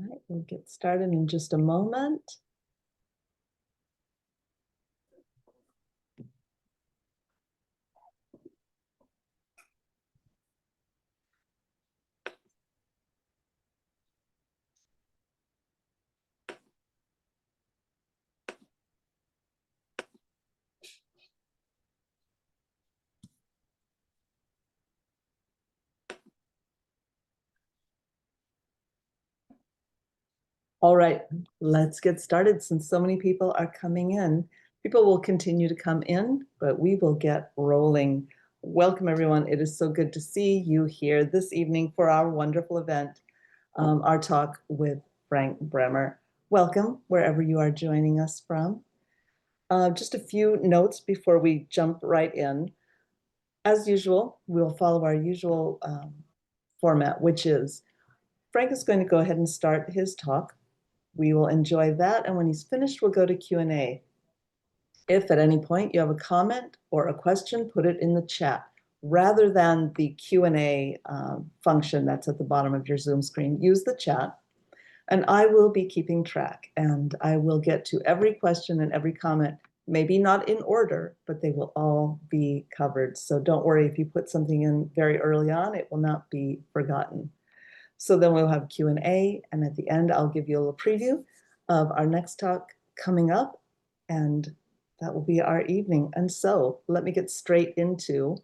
All right, we'll get started in just a moment. All right, let's get started since so many people are coming in. People will continue to come in, but we will get rolling. Welcome, everyone. It is so good to see you here this evening for our wonderful event, our talk with Frank Bremer. Welcome, wherever you are joining us from. Just a few notes before we jump right in. As usual, we'll follow our usual format, which is Frank is going to go ahead and start his talk. We will enjoy that, and when he's finished, we'll go to Q&A. If at any point you have a comment or a question, put it in the chat rather than the Q&A function that's at the bottom of your Zoom screen. Use the chat, and I will be keeping track, and I will get to every question and every comment, maybe not in order, but they will all be covered. So don't worry if you put something in very early on, it will not be forgotten. So then we'll have Q&A, and at the end, I'll give you a little preview of our next talk coming up, and that will be our evening. And so let me get straight into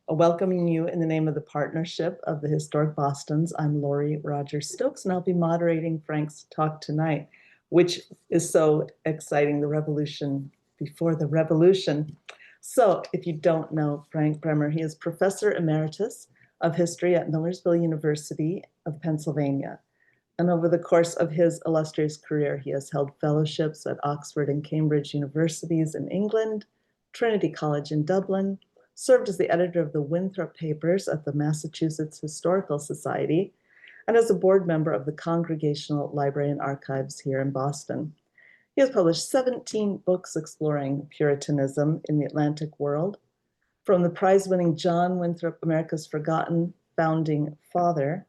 welcoming you in the name of the Partnership of the Historic Bostons. I'm Lori Rogers-Stokes, and I'll be moderating Frank's talk tonight, which is so exciting, the revolution before the revolution. So if you don't know Frank Bremer, he is Professor Emeritus of History at Millersville University of Pennsylvania. And over the course of his illustrious career, he has held fellowships at Oxford and Cambridge universities in England, Trinity College in Dublin, served as the editor of the Winthrop papers at the Massachusetts Historical Society, and as a board member of the Congregational Library and Archives here in Boston. He has published 17 books exploring Puritanism in the Atlantic world, from the prize-winning John Winthrop, America's Forgotten Founding Father,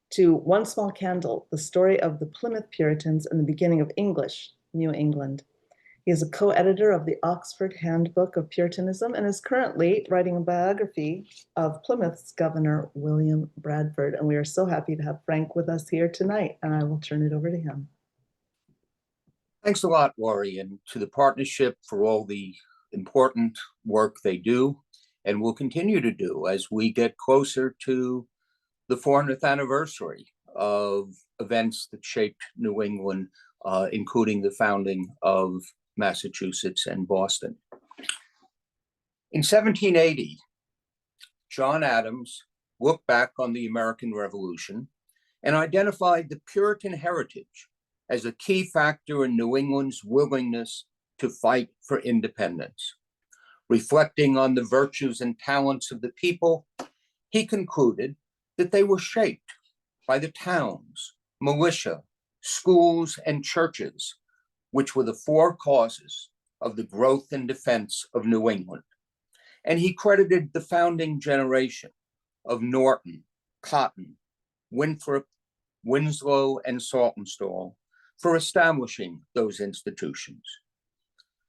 to One Small Candle, the story of the Plymouth Puritans and the beginning of English New England. He is a co-editor of the Oxford Handbook of Puritanism and is currently writing a biography of Plymouth's Governor William Bradford. And we are so happy to have Frank with us here tonight, and I will turn it over to him. Thanks a lot, Lori, and to the Partnership for all the important work they do and will continue to do as we get closer to the 400th anniversary of events that shaped New England, including the founding of Massachusetts and Boston. In 1780, John Adams looked back on the American Revolution and identified the Puritan heritage as a key factor in New England's willingness to fight for independence. Reflecting on the virtues and talents of the people, he concluded that they were shaped by the towns, militia, schools, and churches, which were the four causes of the growth and defense of New England. And he credited the founding generation of Norton, Cotton, Winthrop, Winslow, and Saltonstall for establishing those institutions.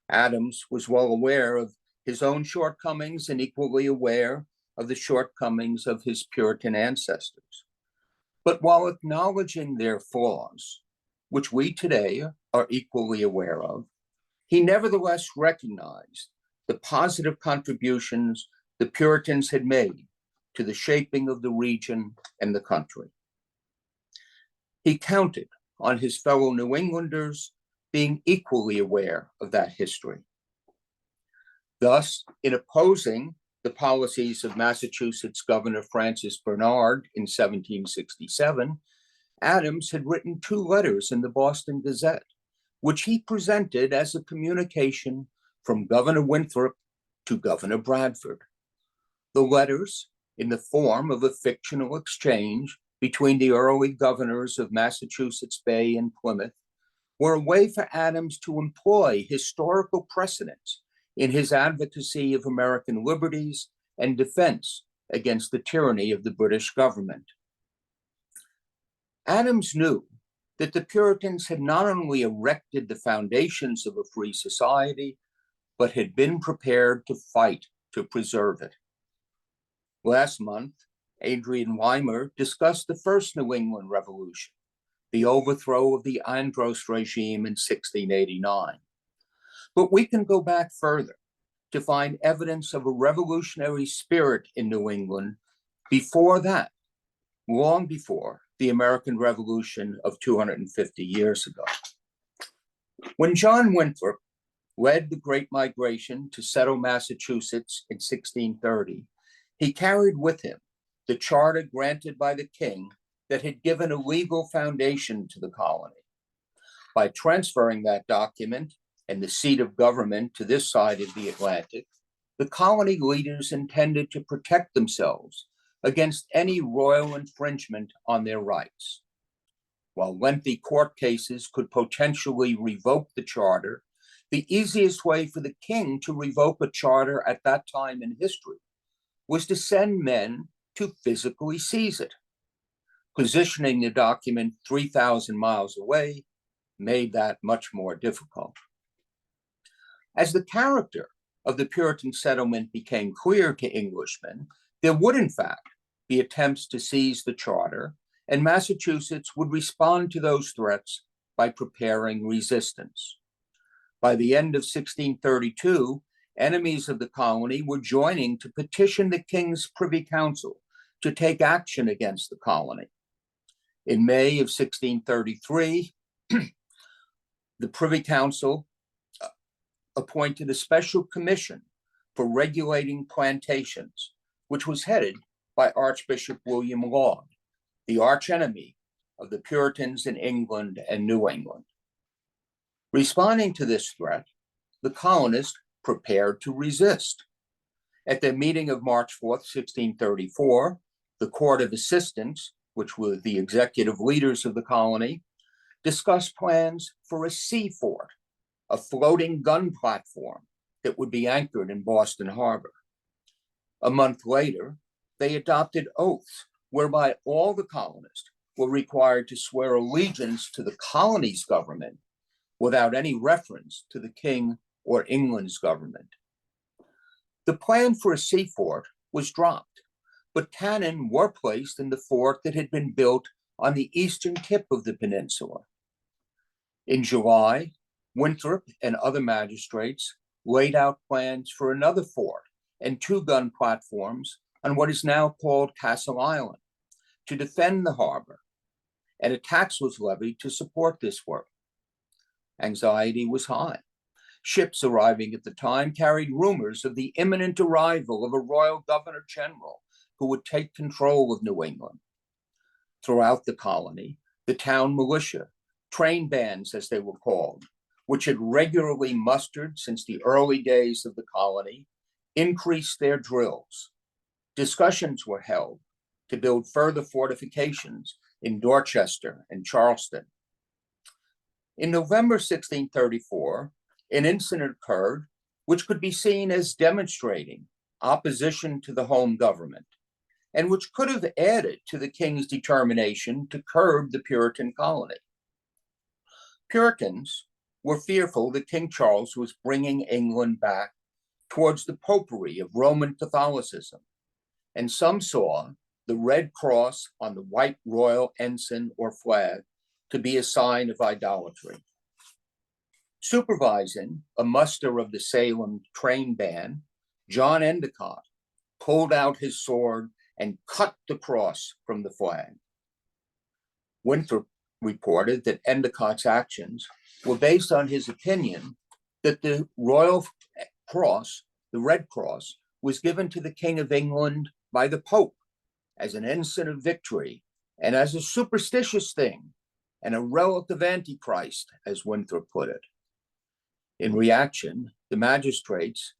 Adams was well aware of his own shortcomings and equally aware of the shortcomings of his Puritan ancestors. But while acknowledging their flaws, which we today are equally aware of, he nevertheless recognized the positive contributions the Puritans had made to the shaping of the region and the country. He counted on his fellow New Englanders being equally aware of that history. Thus, in opposing the policies of Massachusetts Governor Francis Bernard in 1767, Adams had written 2 letters in the Boston Gazette, which he presented as a communication from Governor Winthrop to Governor Bradford. The letters, in the form of a fictional exchange between the early governors of Massachusetts Bay and Plymouth, were a way for Adams to employ historical precedents in his advocacy of American liberties and defense against the tyranny of the British government. Adams knew that the Puritans had not only erected the foundations of a free society, but had been prepared to fight to preserve it. Last month, Adrian Weimer discussed the first New England Revolution, the overthrow of the Andros regime in 1689. But we can go back further to find evidence of a revolutionary spirit in New England before that, long before the American Revolution of 250 years ago. When John Winthrop led the Great Migration to settle Massachusetts in 1630, he carried with him the charter granted by the king that had given a legal foundation to the colony. By transferring that document and the seat of government to this side of the Atlantic, the colony leaders intended to protect themselves against any royal infringement on their rights. While lengthy court cases could potentially revoke the charter, the easiest way for the king to revoke a charter at that time in history was to send men to physically seize it. Positioning the document 3,000 miles away made that much more difficult. As the character of the Puritan settlement became clear to Englishmen, there would in fact be attempts to seize the charter, and Massachusetts would respond to those threats by preparing resistance. By the end of 1632, enemies of the colony were joining to petition the King's Privy Council to take action against the colony. In May of 1633, the Privy Council appointed a special commission for regulating plantations, which was headed by Archbishop William Laud, the archenemy of the Puritans in England and New England. Responding to this threat, the colonists prepared to resist. At their meeting of March 4th, 1634, the Court of Assistants, which were the executive leaders of the colony, discussed plans for a sea fort, a floating gun platform that would be anchored in Boston Harbor. A month later, they adopted oaths whereby all the colonists were required to swear allegiance to the colony's government without any reference to the king or England's government. The plan for a sea fort was dropped, but cannon were placed in the fort that had been built on the eastern tip of the peninsula. In July, Winthrop and other magistrates laid out plans for another fort and 2 gun platforms on what is now called Castle Island to defend the harbor, and a tax was levied to support this work. Anxiety was high. Ships arriving at the time carried rumors of the imminent arrival of a royal governor general who would take control of New England. Throughout the colony, the town militia, train bands as they were called, which had regularly mustered since the early days of the colony, increased their drills. Discussions were held to build further fortifications in Dorchester and Charleston. In November 1634, an incident occurred which could be seen as demonstrating opposition to the home government, and which could have added to the king's determination to curb the Puritan colony. Puritans were fearful that King Charles was bringing England back towards the popery of Roman Catholicism, and some saw the red cross on the white royal ensign or flag to be a sign of idolatry. Supervising a muster of the Salem train band, John Endicott pulled out his sword and cut the cross from the flag. Winthrop reported that Endicott's actions were based on his opinion that the royal cross, the red cross, was given to the King of England by the Pope as an ensign of victory and as a superstitious thing and a relic of Antichrist, as Winthrop put it. In reaction, the magistrates,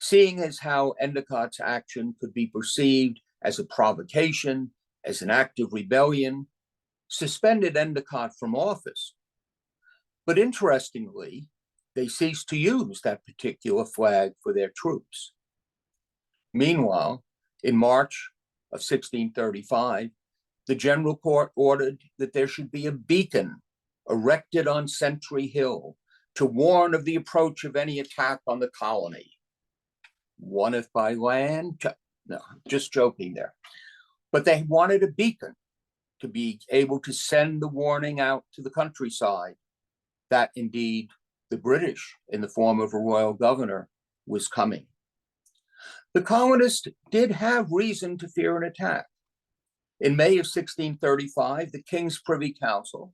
seeing as how Endicott's action could be perceived as a provocation, as an act of rebellion, suspended Endicott from office. But interestingly, they ceased to use that particular flag for their troops. Meanwhile, in March of 1635, the General Court ordered that there should be a beacon erected on Sentry Hill to warn of the approach of any attack on the colony. One if by land, no, just joking there. But they wanted a beacon to be able to send the warning out to the countryside that indeed the British, in the form of a royal governor, was coming. The colonists did have reason to fear an attack. In May of 1635, the King's Privy Council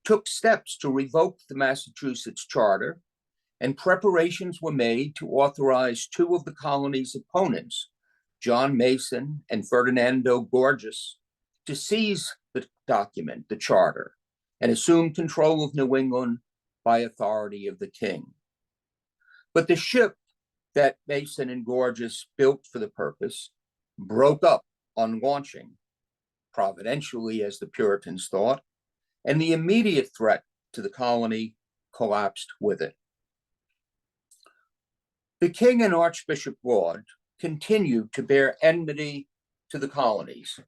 took steps to revoke the Massachusetts Charter, and preparations were made to authorize two of the colony's opponents, John Mason and Ferdinando Gorges, to seize the document, the charter, and assume control of New England by authority of the king. But the ship that Mason and Gorges built for the purpose broke up on launching, providentially as the Puritans thought, and the immediate threat to the colony collapsed with it. The king and Archbishop Laud continued to bear enmity to the colonies,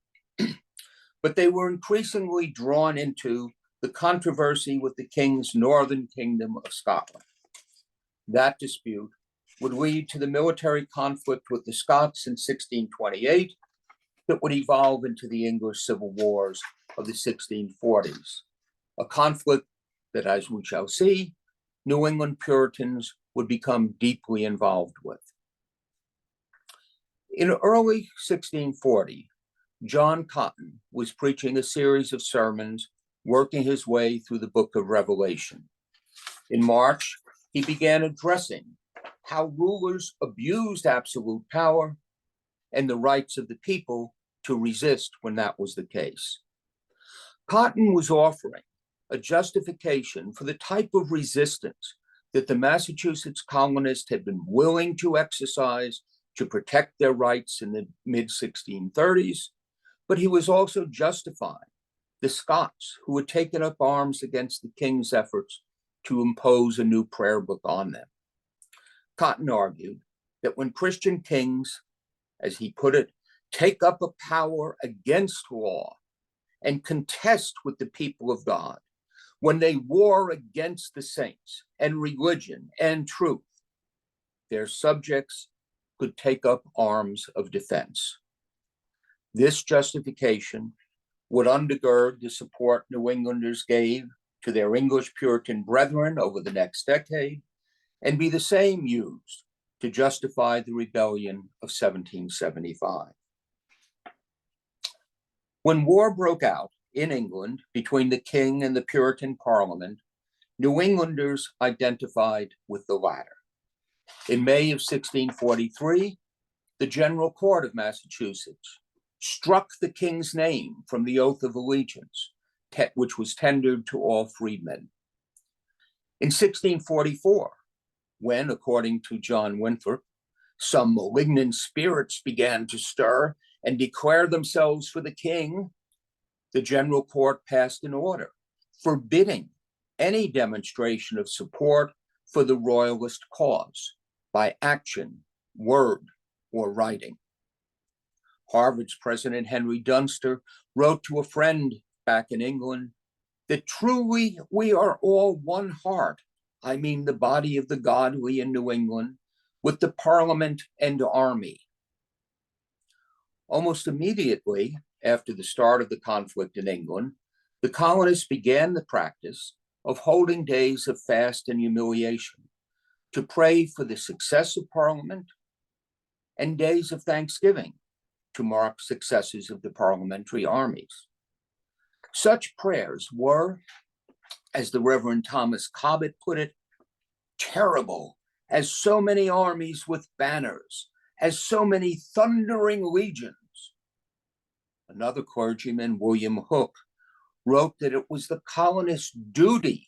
but they were increasingly drawn into the controversy with the king's northern kingdom of Scotland. That dispute would lead to the military conflict with the Scots in 1628 that would evolve into the English Civil Wars of the 1640s, a conflict that, as we shall see, New England Puritans would become deeply involved with. In early 1640, John Cotton was preaching a series of sermons, working his way through the book of Revelation. In March, he began addressing how rulers abused absolute power and the rights of the people to resist when that was the case. Cotton was offering a justification for the type of resistance that the Massachusetts colonists had been willing to exercise to protect their rights in the mid-1630s, but he was also justifying the Scots who had taken up arms against the king's efforts to impose a new prayer book on them. Cotton argued that when Christian kings, as he put it, take up a power against law and contest with the people of God, when they war against the saints and religion and truth, their subjects could take up arms of defense. This justification would undergird the support New Englanders gave to their English Puritan brethren over the next decade, and be the same used to justify the rebellion of 1775. When war broke out in England between the king and the Puritan Parliament, New Englanders identified with the latter. In May of 1643, the General Court of Massachusetts struck the king's name from the oath of allegiance, which was tendered to all freedmen. In 1644, when, according to John Winthrop, some malignant spirits began to stir and declare themselves for the king, the General Court passed an order forbidding any demonstration of support for the royalist cause by action, word, or writing. Harvard's President Henry Dunster wrote to a friend back in England that truly we are all one heart, I mean the body of the godly in New England, with the Parliament and army. Almost immediately after the start of the conflict in England, the colonists began the practice of holding days of fast and humiliation to pray for the success of Parliament, and days of thanksgiving to mark successes of the parliamentary armies. Such prayers were, as the Reverend Thomas Cobbett put it, terrible as so many armies with banners, as so many thundering legions. Another clergyman, William Hooke, wrote that it was the colonists' duty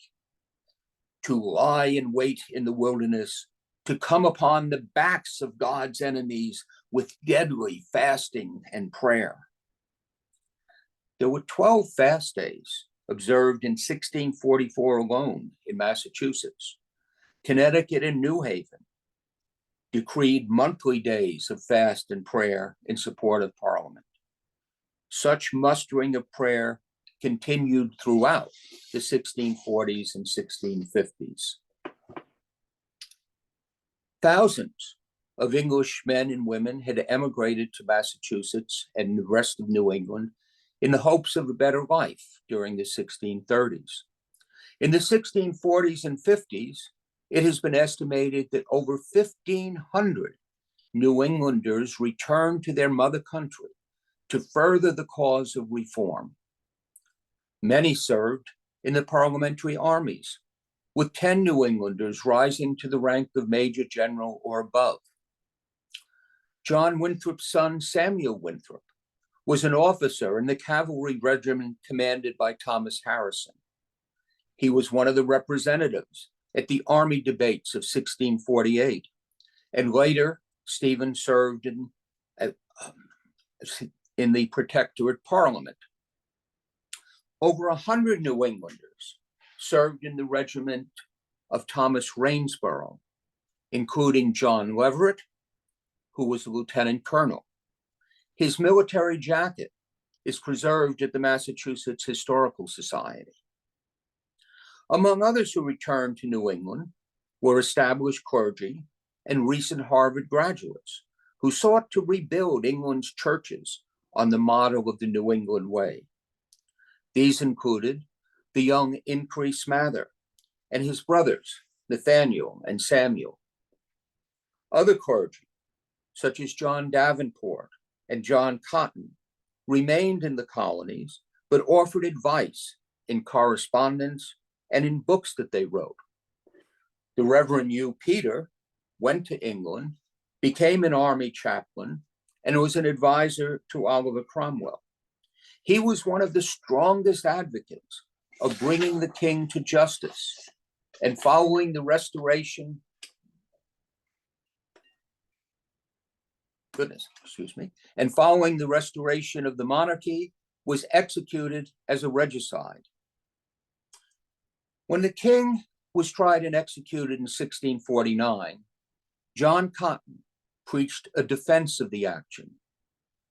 to lie in wait in the wilderness, to come upon the backs of God's enemies with deadly fasting and prayer. There were 12 fast days observed in 1644 alone in Massachusetts. Connecticut and New Haven decreed monthly days of fast and prayer in support of Parliament. Such mustering of prayer continued throughout the 1640s and 1650s. Thousands of English men and women had emigrated to Massachusetts and the rest of New England in the hopes of a better life during the 1630s. In the 1640s and 50s, it has been estimated that over 1,500 New Englanders returned to their mother country to further the cause of reform. Many served in the parliamentary armies, with 10 New Englanders rising to the rank of major general or above. John Winthrop's son, Samuel Winthrop, was an officer in the cavalry regiment commanded by Thomas Harrison. He was one of the representatives at the army debates of 1648, and later Stephen served in the Protectorate Parliament. Over 100 New Englanders served in the regiment of Thomas Rainsborough, including John Leverett, who was a lieutenant colonel. His military jacket is preserved at the Massachusetts Historical Society. Among others who returned to New England were established clergy and recent Harvard graduates who sought to rebuild England's churches on the model of the New England way. These included the young Increase Mather and his brothers, Nathaniel and Samuel. Other clergy, such as John Davenport and John Cotton, remained in the colonies, but offered advice in correspondence and in books that they wrote. The Reverend Hugh Peter went to England, became an army chaplain, and was an advisor to Oliver Cromwell. He was one of the strongest advocates of bringing the king to justice, and following the restoration of the monarchy, was executed as a regicide. When the king was tried and executed in 1649, John Cotton preached a defense of the action,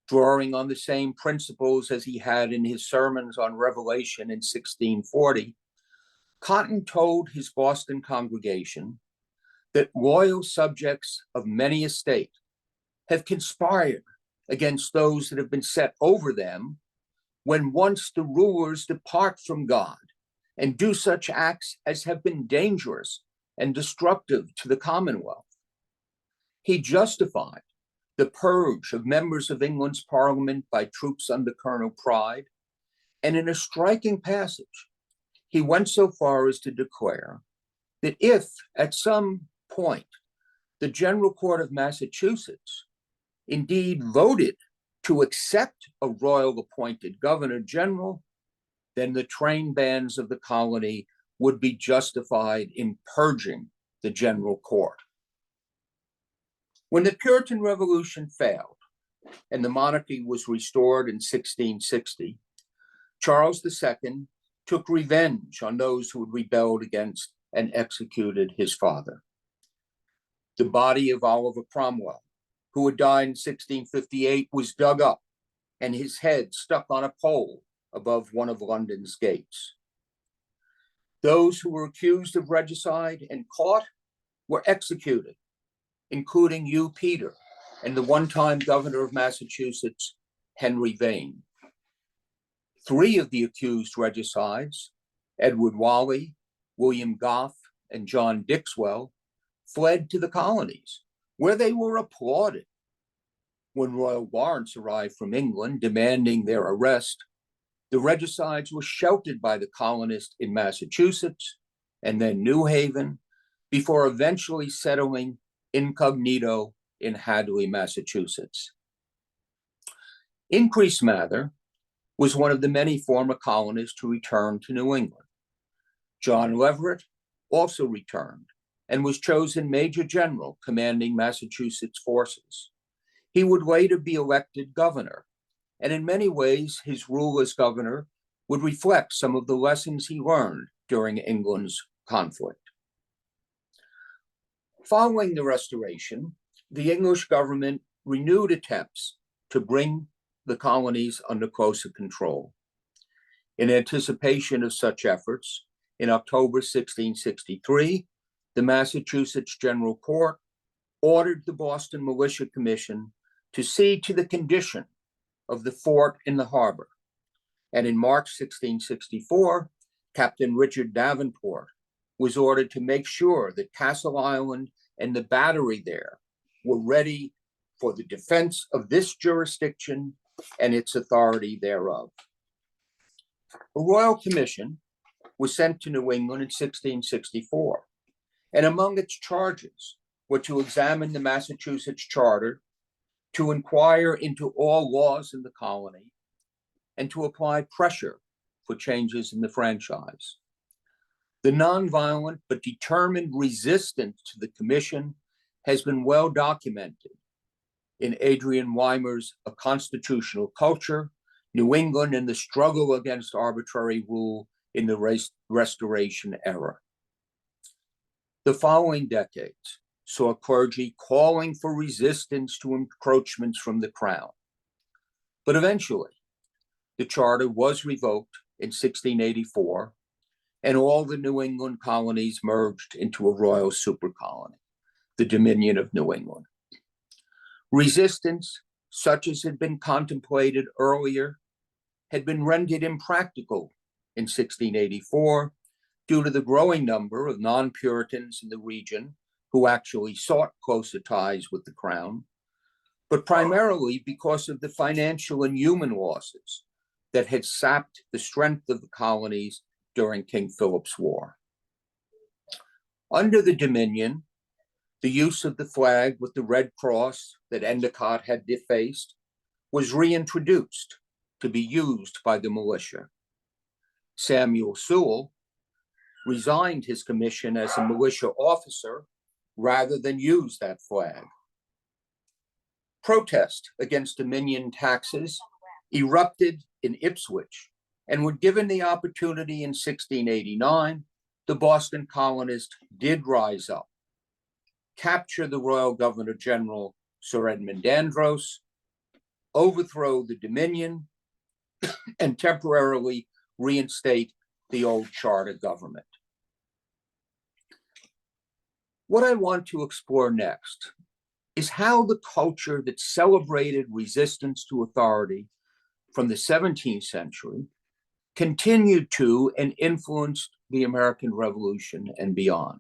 drawing on the same principles as he had in his sermons on Revelation in 1640. Cotton told his Boston congregation that loyal subjects of many a state have conspired against those that have been set over them when once the rulers depart from God and do such acts as have been dangerous and destructive to the Commonwealth. He justified the purge of members of England's parliament by troops under Colonel Pride, and in a striking passage, he went so far as to declare that if at some point the General Court of Massachusetts indeed voted to accept a royal appointed governor general, then the train bands of the colony would be justified in purging the General Court. When the Puritan Revolution failed and the monarchy was restored in 1660, Charles II took revenge on those who had rebelled against and executed his father. The body of Oliver Cromwell, who had died in 1658, was dug up and his head stuck on a pole above one of London's gates. Those who were accused of regicide and caught were executed, including Hugh Peter and the one-time governor of Massachusetts, Henry Vane. 3 of the accused regicides, Edward Whalley, William Goff, and John Dixwell, fled to the colonies, where they were applauded. When royal warrants arrived from England demanding their arrest, the regicides were sheltered by the colonists in Massachusetts and then New Haven, before eventually settling incognito in Hadley, Massachusetts. Increase Mather was one of the many former colonists to return to New England. John Leverett also returned and was chosen Major General commanding Massachusetts forces. He would later be elected governor, and in many ways his rule as governor would reflect some of the lessons he learned during England's conflict. Following the Restoration, the English government renewed attempts to bring the colonies under closer control. In anticipation of such efforts, in October 1663, the Massachusetts General Court ordered the Boston Militia Commission to see to the condition of the fort in the harbor. And in March 1664, Captain Richard Davenport was ordered to make sure that Castle Island and the battery there were ready for the defense of this jurisdiction and its authority thereof. A royal commission was sent to New England in 1664, and among its charges were to examine the Massachusetts Charter, to inquire into all laws in the colony, and to apply pressure for changes in the franchise. The nonviolent but determined resistance to the commission has been well documented in Adrian Weimer's A Constitutional Culture, New England and the Struggle Against Arbitrary Rule in the Restoration Era. The following decades saw clergy calling for resistance to encroachments from the crown. But eventually, the charter was revoked in 1684, and all the New England colonies merged into a royal supercolony, the Dominion of New England. Resistance, such as had been contemplated earlier, had been rendered impractical in 1684 due to the growing number of non-Puritans in the region who actually sought closer ties with the crown, but primarily because of the financial and human losses that had sapped the strength of the colonies during King Philip's War. Under the Dominion, the use of the flag with the red cross that Endicott had defaced was reintroduced to be used by the militia. Samuel Sewall resigned his commission as a militia officer rather than use that flag. Protest against Dominion taxes erupted in Ipswich, and when given the opportunity in 1689, the Boston colonists did rise up, capture the Royal Governor General Sir Edmund Andros, overthrow the Dominion, and temporarily reinstate the old charter government. What I want to explore next is how the culture that celebrated resistance to authority from the 17th century continued to and influenced the American Revolution and beyond.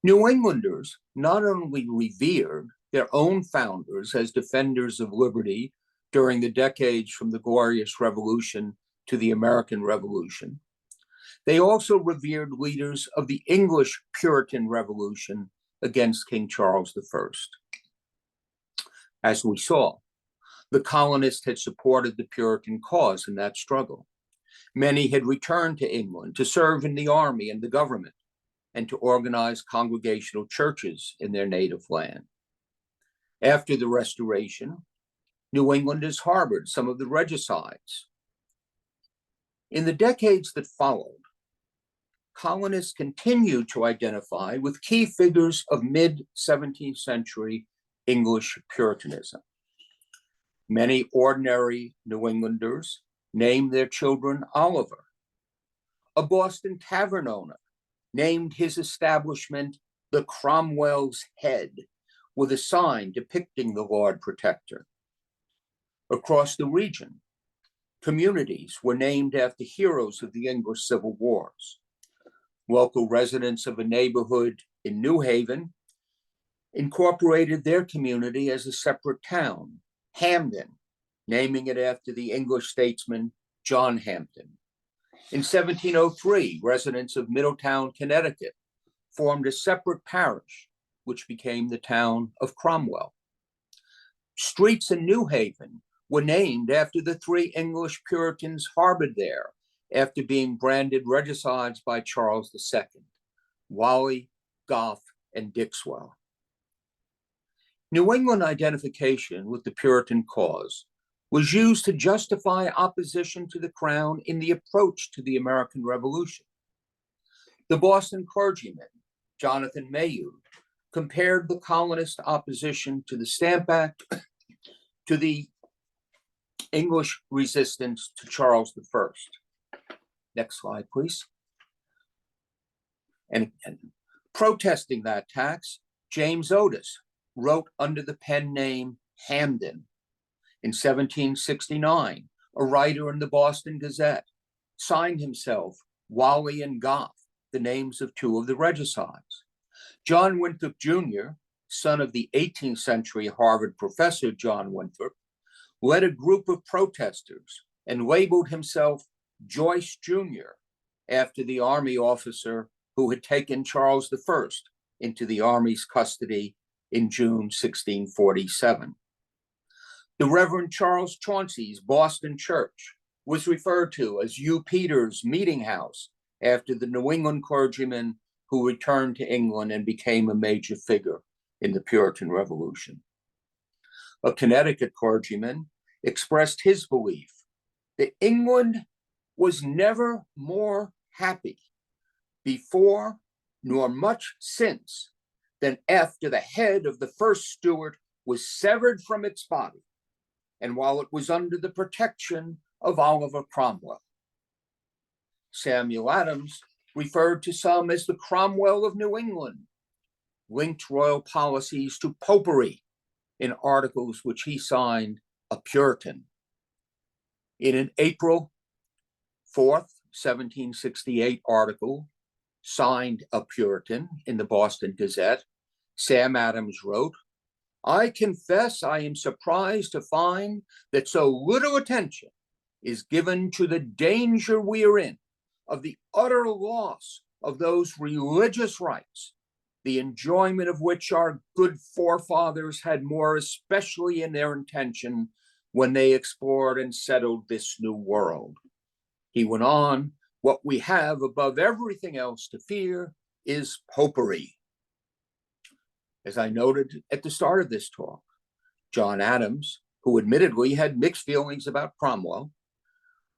New Englanders not only revered their own founders as defenders of liberty during the decades from the Glorious Revolution to the American Revolution, they also revered leaders of the English Puritan Revolution against King Charles I. As we saw, the colonists had supported the Puritan cause in that struggle. Many had returned to England to serve in the army and the government, and to organize congregational churches in their native land. After the Restoration, New Englanders harbored some of the regicides. In the decades that followed, colonists continued to identify with key figures of mid-17th century English Puritanism. Many ordinary New Englanders named their children Oliver. A Boston tavern owner named his establishment the Cromwell's Head, with a sign depicting the Lord Protector. Across the region, communities were named after heroes of the English Civil Wars. Local residents of a neighborhood in New Haven incorporated their community as a separate town, Hampden, naming it after the English statesman John Hampden. In 1703, residents of Middletown, Connecticut, formed a separate parish, which became the town of Cromwell. Streets in New Haven were named after the three English Puritans harbored there after being branded regicides by Charles II, Whalley, Gough, and Dixwell. New England identification with the Puritan cause was used to justify opposition to the crown in the approach to the American Revolution. The Boston clergyman, Jonathan Mayhew, compared the colonist opposition to the Stamp Act to the English resistance to Charles I. Next slide, please. And protesting that tax, James Otis wrote under the pen name Hamden. In 1769, a writer in the Boston Gazette signed himself Wally and Goff, the names of two of the regicides. John Winthrop Jr., son of the 18th century Harvard professor John Winthrop, led a group of protesters and labeled himself Joyce Jr. after the army officer who had taken Charles I into the army's custody in June 1647. The Reverend Charles Chauncey's Boston Church was referred to as U. Peter's Meeting House after the New England clergyman who returned to England and became a major figure in the Puritan Revolution. A Connecticut clergyman expressed his belief that England was never more happy before nor much since than after the head of the first Stuart was severed from its body, and while it was under the protection of Oliver Cromwell. Samuel Adams referred to some as the Cromwell of New England, linked royal policies to popery in articles which he signed a Puritan. In an April 4th, 1768 article signed a Puritan in the Boston Gazette, Sam Adams wrote, "I confess I am surprised to find that so little attention is given to the danger we are in of the utter loss of those religious rights, the enjoyment of which our good forefathers had more especially in their intention when they explored and settled this new world." He went on, "What we have above everything else to fear is popery." As I noted at the start of this talk, John Adams, who admittedly had mixed feelings about Cromwell,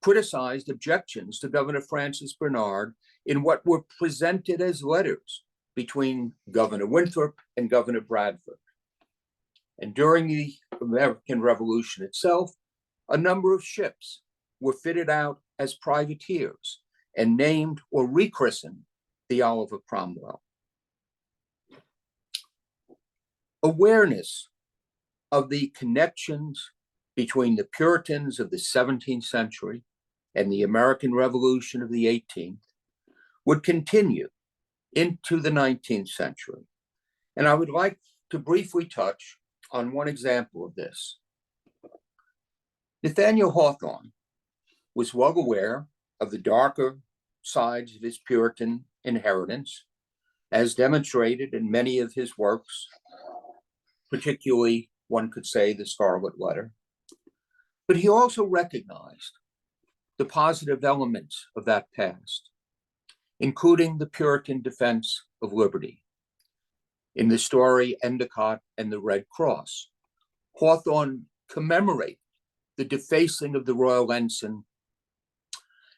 criticized objections to Governor Francis Bernard in what were presented as letters between Governor Winthrop and Governor Bradford. And during the American Revolution itself, a number of ships were fitted out as privateers and named or rechristened the Oliver Cromwell. Awareness of the connections between the Puritans of the 17th century and the American Revolution of the 18th would continue into the 19th century. And I would like to briefly touch on one example of this. Nathaniel Hawthorne was well aware of the darker sides of his Puritan inheritance, as demonstrated in many of his works, particularly, one could say, the Scarlet Letter. But he also recognized the positive elements of that past, including the Puritan defense of liberty. In the story Endicott and the Red Cross, Hawthorne commemorated the defacing of the royal ensign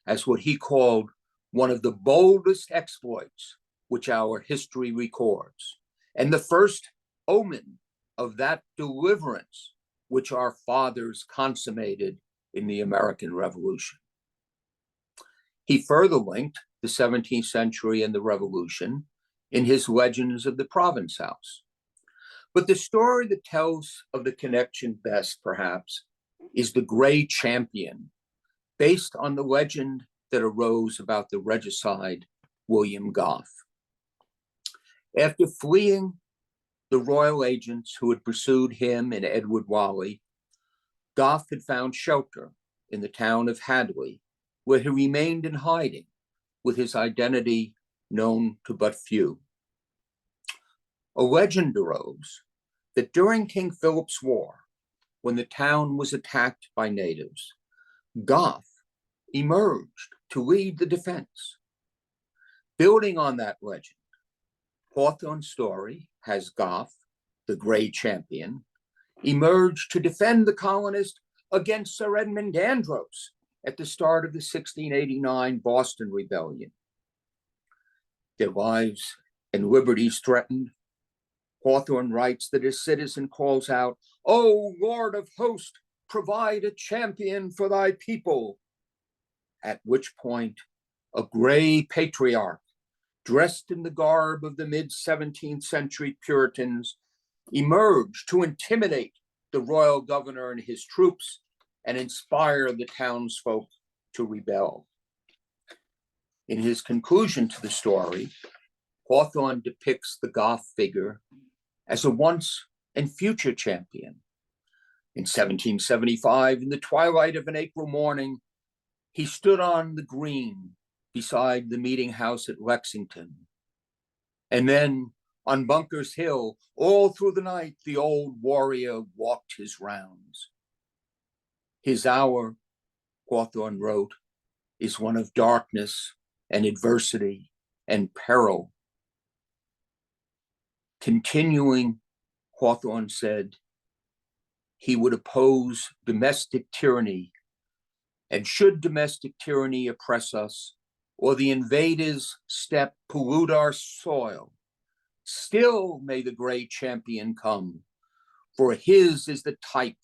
as what he called one of the boldest exploits which our history records, and the first omen of that deliverance which our fathers consummated in the American Revolution. He further linked the 17th century and the Revolution in his Legends of the Province House. But the story that tells of the connection best, perhaps, is the Gray Champion, based on the legend that arose about the regicide William Goff. After fleeing the royal agents who had pursued him and Edward Whalley, Goff had found shelter in the town of Hadley, where he remained in hiding with his identity known to but few. A legend arose that during King Philip's War, when the town was attacked by natives, Goff emerged to lead the defense. Building on that legend, Hawthorne's story has Goff, the Gray Champion, emerged to defend the colonists against Sir Edmund Andros at the start of the 1689 Boston Rebellion. Their lives and liberties threatened, Hawthorne writes that a citizen calls out, "Oh, Lord of hosts, provide a champion for thy people. At which point, a gray patriarch, dressed in the garb of the mid-17th century Puritans, emerged to intimidate the royal governor and his troops and inspire the townsfolk to rebel. In his conclusion to the story, Hawthorne depicts the Goth figure as a once and future champion. In 1775, in the twilight of an April morning, he stood on the green beside the meeting house at Lexington. And then on Bunker's Hill, all through the night, the old warrior walked his rounds. His hour, Hawthorne wrote, is one of darkness and adversity and peril. Continuing, Hawthorne said, he would oppose domestic tyranny, and should domestic tyranny oppress us, or the invader's step pollute our soil, still may the great champion come, for his is the type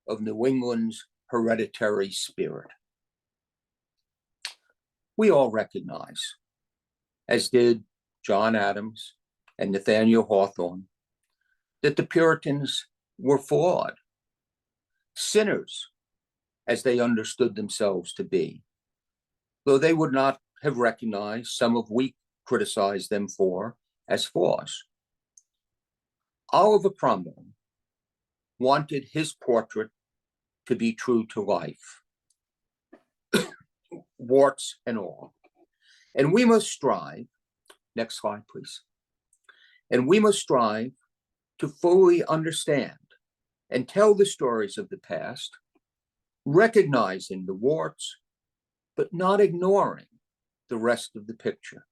of New England's hereditary spirit. We all recognize, as did John Adams and Nathaniel Hawthorne, that the Puritans were flawed, sinners as they understood themselves to be, though they would not have recognized some of we criticized them for as flaws. Oliver Cromwell wanted his portrait to be true to life, warts and all. And we must strive, next slide, please. And we must strive to fully understand and tell the stories of the past, recognizing the warts, but not ignoring the rest of the picture.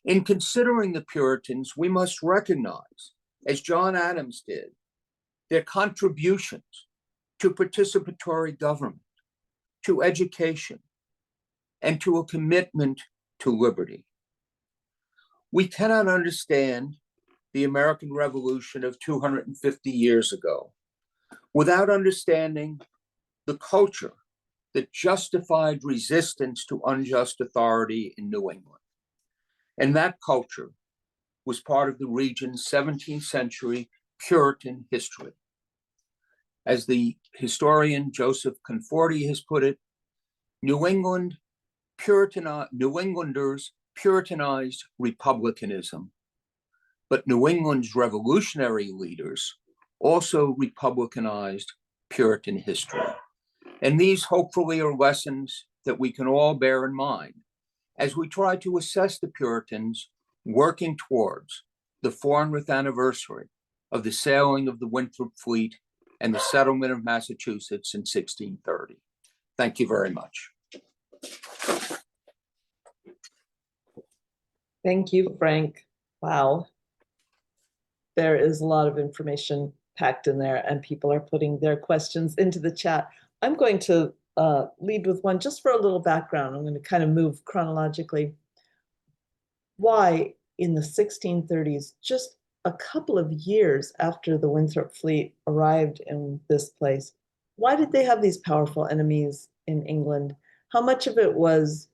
In considering the Puritans, we must recognize, as John Adams did, their contributions to participatory government, to education, and to a commitment to liberty. We cannot understand the American Revolution of 250 years ago without understanding the culture that justified resistance to unjust authority in New England. And that culture was part of the region's 17th century Puritan history. As the historian Joseph Conforti has put it, New Englanders Puritanized republicanism, but New England's revolutionary leaders also republicanized Puritan history. And these hopefully are lessons that we can all bear in mind as we try to assess the Puritans working towards the 400th anniversary of the sailing of the Winthrop fleet and the settlement of Massachusetts in 1630. Thank you very much. Thank you, Frank. Wow. There is a lot of information packed in there, and people are putting their questions into the chat. I'm going to lead with one just for a little background. I'm going to kind of move chronologically. Why in the 1630s, just a couple of years after the Winthrop fleet arrived in this place, why did they have these powerful enemies in England? How much of it was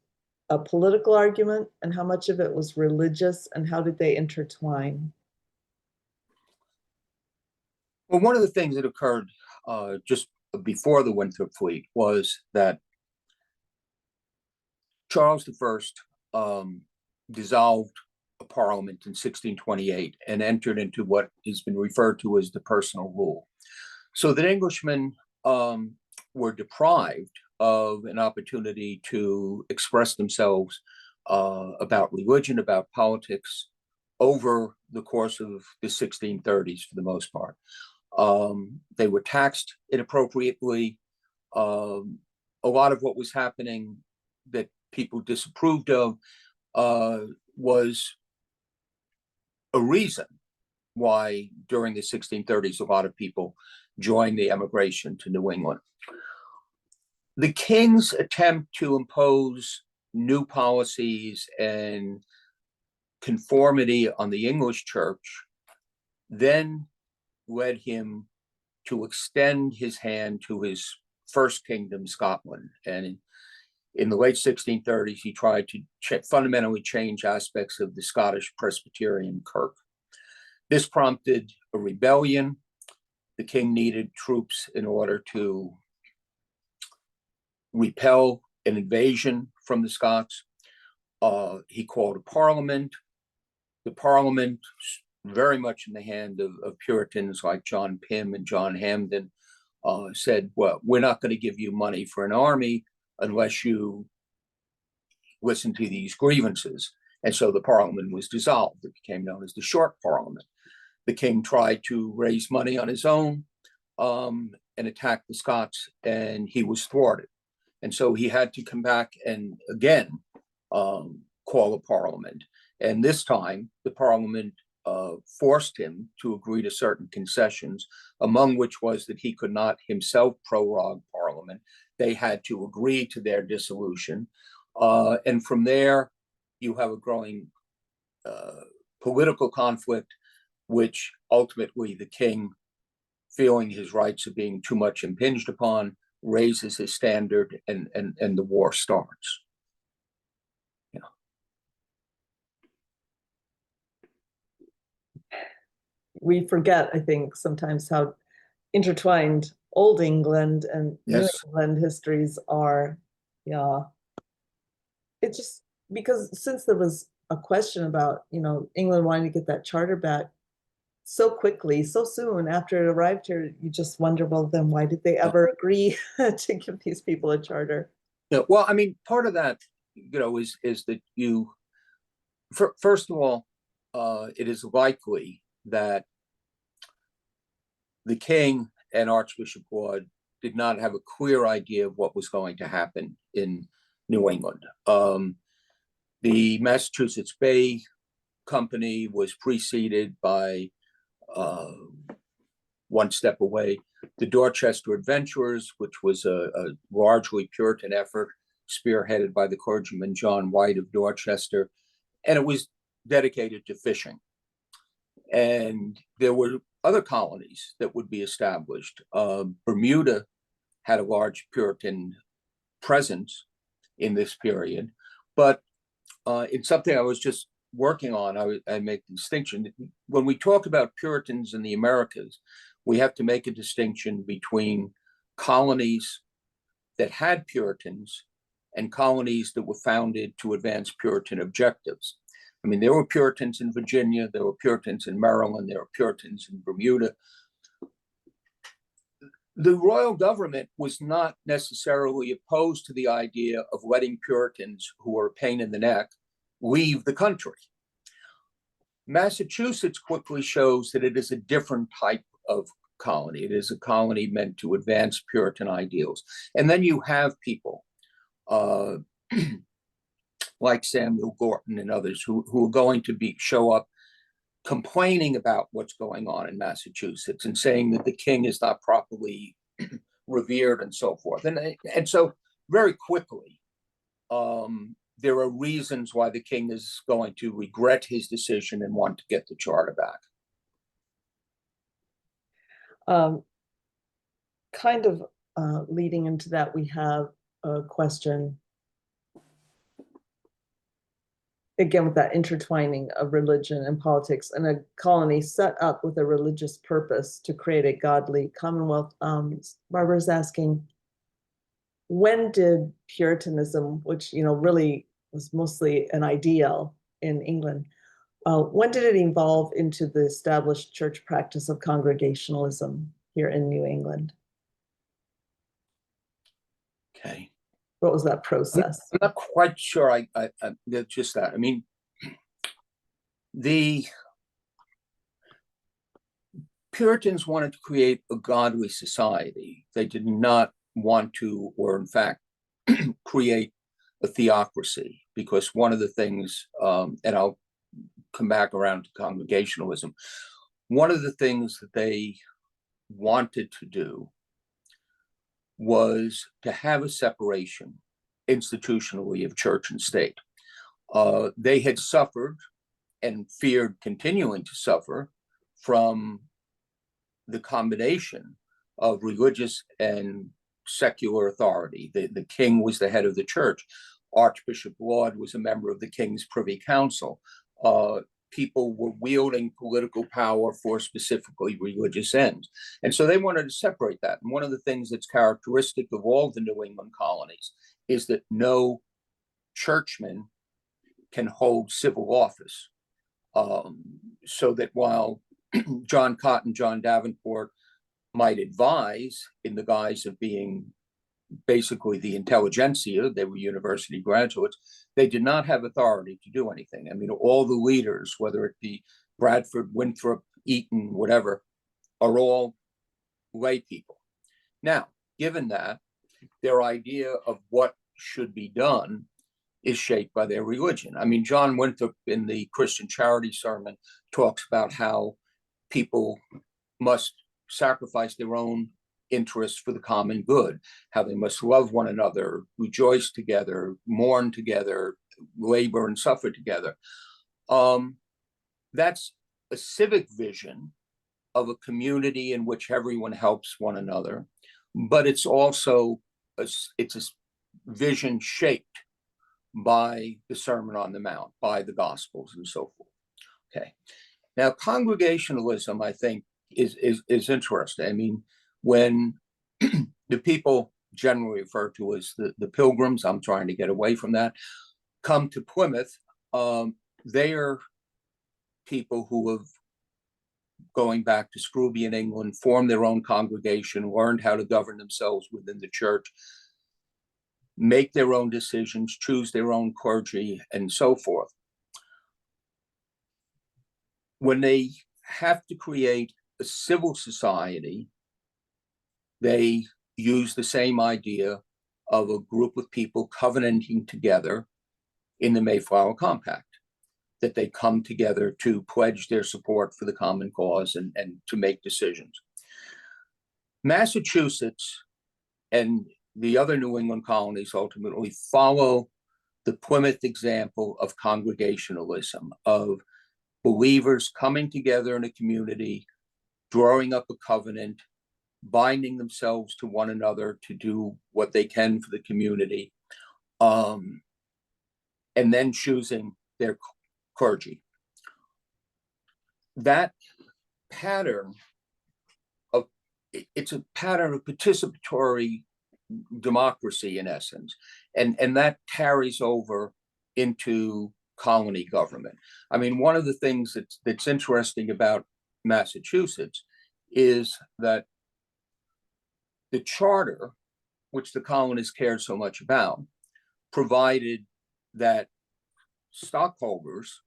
a political argument and how much of it was religious, and how did they intertwine? Well, one of the things that occurred just before the Winthrop fleet was that Charles I dissolved a parliament in 1628 and entered into what has been referred to as the personal rule. So that Englishmen were deprived of an opportunity to express themselves about religion, about politics, over the course of the 1630s for the most part. They were taxed inappropriately. A lot of what was happening that people disapproved of was a reason why during the 1630s a lot of people joined the emigration to New England. The king's attempt to impose new policies and conformity on the English church then led him to extend his hand to his first kingdom, Scotland. And in the late 1630s, he tried to fundamentally change aspects of the Scottish Presbyterian Kirk. This prompted a rebellion. The king needed troops in order to repel an invasion from the Scots. He called a parliament. The parliament, very much in the hand of Puritans like John Pym and John Hampden, said, well, we're not going to give you money for an army unless you listen to these grievances. And so the parliament was dissolved. It became known as the Short Parliament. The king tried to raise money on his own and attack the Scots, and he was thwarted. And so he had to come back and again call a parliament. And this time, the parliament forced him to agree to certain concessions, among which was that he could not himself prorogue parliament. They had to agree to their dissolution. And from there, you have a growing political conflict, which ultimately the king, feeling his rights are being too much impinged upon, raises his standard, and the war starts. Yeah. We forget, I think, sometimes how intertwined Old England and New England histories are. Yeah. It just, because since there was a question about, England wanting to get that charter back so quickly, so soon after it arrived here, you just wonder, well, then why did they ever agree to give these people a charter? Yeah, well, I mean, part of that, is that you, first of all, it is likely that the king and Archbishop Laud did not have a clear idea of what was going to happen in New England. The Massachusetts Bay Company was preceded by one step away, the Dorchester Adventurers, which was a largely Puritan effort spearheaded by the clergyman John White of Dorchester, and it was dedicated to fishing. And there were other colonies that would be established. Bermuda had a large Puritan presence in this period, but it's something I was just working on. I make the distinction. When we talk about Puritans in the Americas, we have to make a distinction between colonies that had Puritans and colonies that were founded to advance Puritan objectives. I mean, there were Puritans in Virginia, there were Puritans in Maryland, there were Puritans in Bermuda. The royal government was not necessarily opposed to the idea of letting Puritans who were a pain in the neck leave the country. Massachusetts quickly shows that it is a different type of colony. It is a colony meant to advance Puritan ideals. And then you have people like Samuel Gorton and others who are going to show up complaining about what's going on in Massachusetts and saying that the king is not properly revered and so forth. And so very quickly, there are reasons why the king is going to regret his decision and want to get the charter back. Leading into that, we have a question, again, with that intertwining of religion and politics, and a colony set up with a religious purpose to create a godly commonwealth. Barbara's asking, when did Puritanism, which really was mostly an ideal in England, when did it evolve into the established church practice of Congregationalism here in New England? Okay. What was that process? I'm not quite sure. I just that. I mean, the Puritans wanted to create a godly society. They did not want to, or in fact, create a theocracy, because one of the things, and I'll come back around to Congregationalism, one of the things that they wanted to do was to have a separation institutionally of church and state. They had suffered and feared continuing to suffer from the combination of religious and secular authority. The king was the head of the church. Archbishop Laud was a member of the king's privy council. People were wielding political power for specifically religious ends. And so they wanted to separate that. And one of the things that's characteristic of all the New England colonies is that no churchman can hold civil office. So that while John Cotton, John Davenport might advise in the guise of being basically the intelligentsia, they were university graduates, they did not have authority to do anything. I mean, all the leaders, whether it be Bradford, Winthrop, Eaton, whatever, are all lay people. Now, given that, their idea of what should be done is shaped by their religion. I mean, John Winthrop in the Christian Charity Sermon talks about how people must sacrifice their own interests for the common good, how they must love one another, rejoice together, mourn together, labor and suffer together. That's a civic vision of a community in which everyone helps one another, but it's also it's a vision shaped by the Sermon on the Mount, by the Gospels and so forth. Okay. Now, congregationalism, I think, is interesting. I mean, when the people generally referred to as the Pilgrims, I'm trying to get away from that, come to Plymouth, they are people who have, going back to Scrooby in England, formed their own congregation, learned how to govern themselves within the church, make their own decisions, choose their own clergy, and so forth. When they have to create a civil society, they use the same idea of a group of people covenanting together in the Mayflower Compact, that they come together to pledge their support for the common cause and to make decisions. Massachusetts and the other New England colonies ultimately follow the Plymouth example of congregationalism, of believers coming together in a community, drawing up a covenant, binding themselves to one another to do what they can for the community, and then choosing their clergy. That pattern of, it's a pattern of participatory democracy in essence, and that carries over into colony government. I mean, one of the things that's interesting about Massachusetts is that the charter, which the colonists cared so much about, provided that stockholders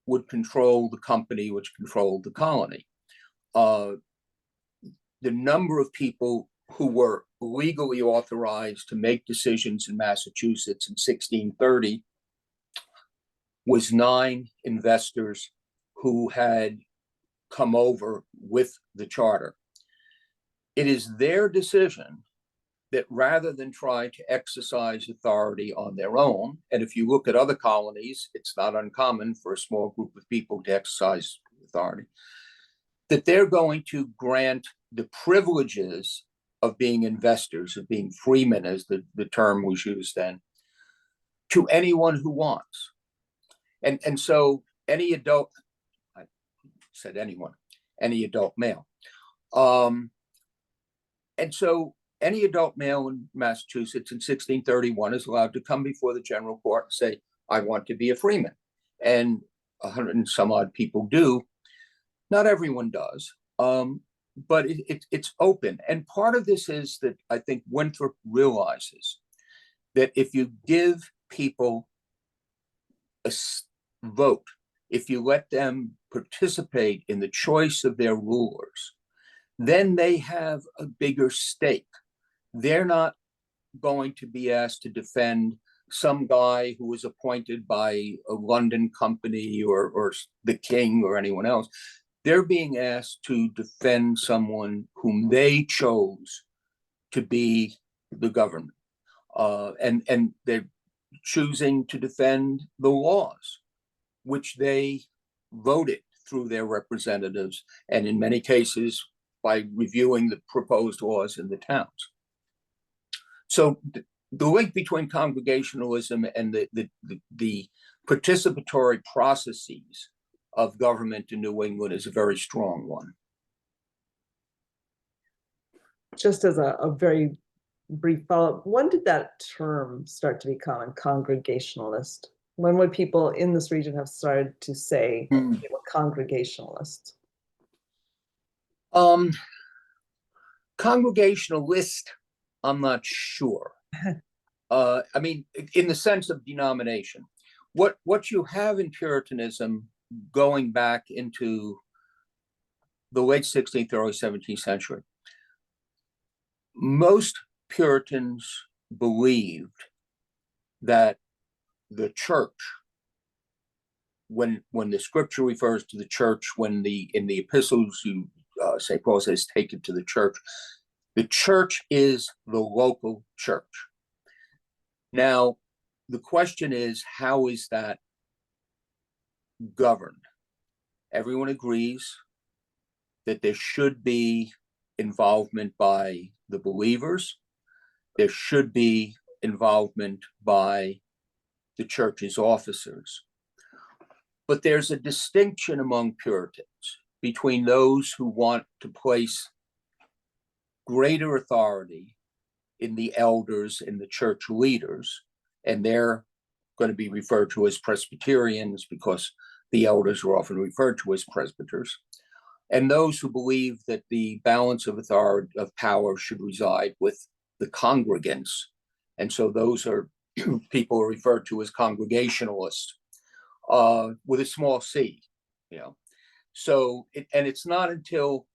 would control the company which controlled the colony. The number of people who were legally authorized to make decisions in Massachusetts in 1630 was 9 investors who had come over with the charter. It is their decision that rather than try to exercise authority on their own, and if you look at other colonies, it's not uncommon for a small group of people to exercise authority, that they're going to grant the privileges of being investors, of being freemen, as the term was used then, to anyone who wants. And so any adult, I said anyone, any adult male. And so any adult male in Massachusetts in 1631 is allowed to come before the general court and say, I want to be a freeman. And 100 and some odd people do. Not everyone does, but it's open. And part of this is that I think Winthrop realizes that if you give people a vote, if you let them participate in the choice of their rulers, then they have a bigger stake. They're not going to be asked to defend some guy who was appointed by a London company or the king or anyone else. They're being asked to defend someone whom they chose to be the government. And they're choosing to defend the laws, which they voted through their representatives, and in many cases, by reviewing the proposed laws in the towns. So the link between congregationalism and the participatory processes of government in New England is a very strong one. Just as a very brief follow-up, when did that term start to be common, congregationalist? When would people in this region have started to say they were congregationalists? Congregationalist, I'm not sure. I mean, in the sense of denomination. What you have in Puritanism going back into the late 16th, early 17th century, most Puritans believed that the church, when the scripture refers to the church, when in the epistles you St. Paul says, take it to the church is the local church. Now, the question is, how is that governed? Everyone agrees that there should be involvement by the believers. There should be involvement by the church's officers. But there's a distinction among Puritans between those who want to place greater authority in the elders, in the church leaders, and they're going to be referred to as Presbyterians because the elders are often referred to as presbyters, and those who believe that the balance of authority, of power, should reside with the congregants. And so those are people are referred to as Congregationalists, with a small c, you know. So, it's not until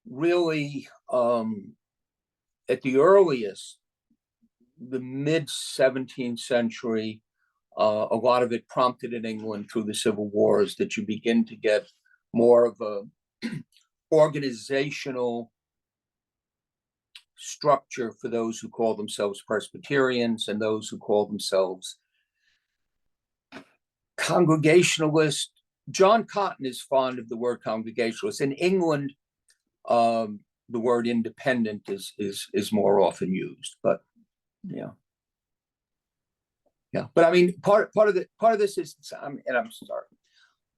really at the earliest, the mid 17th century, a lot of it prompted in England through the civil wars, that you begin to get more of a organizational structure for those who call themselves Presbyterians and those who call themselves Congregationalists. John Cotton is fond of the word Congregationalist. In England, the word independent is more often used, but yeah. But I mean, part of this is, and I'm sorry,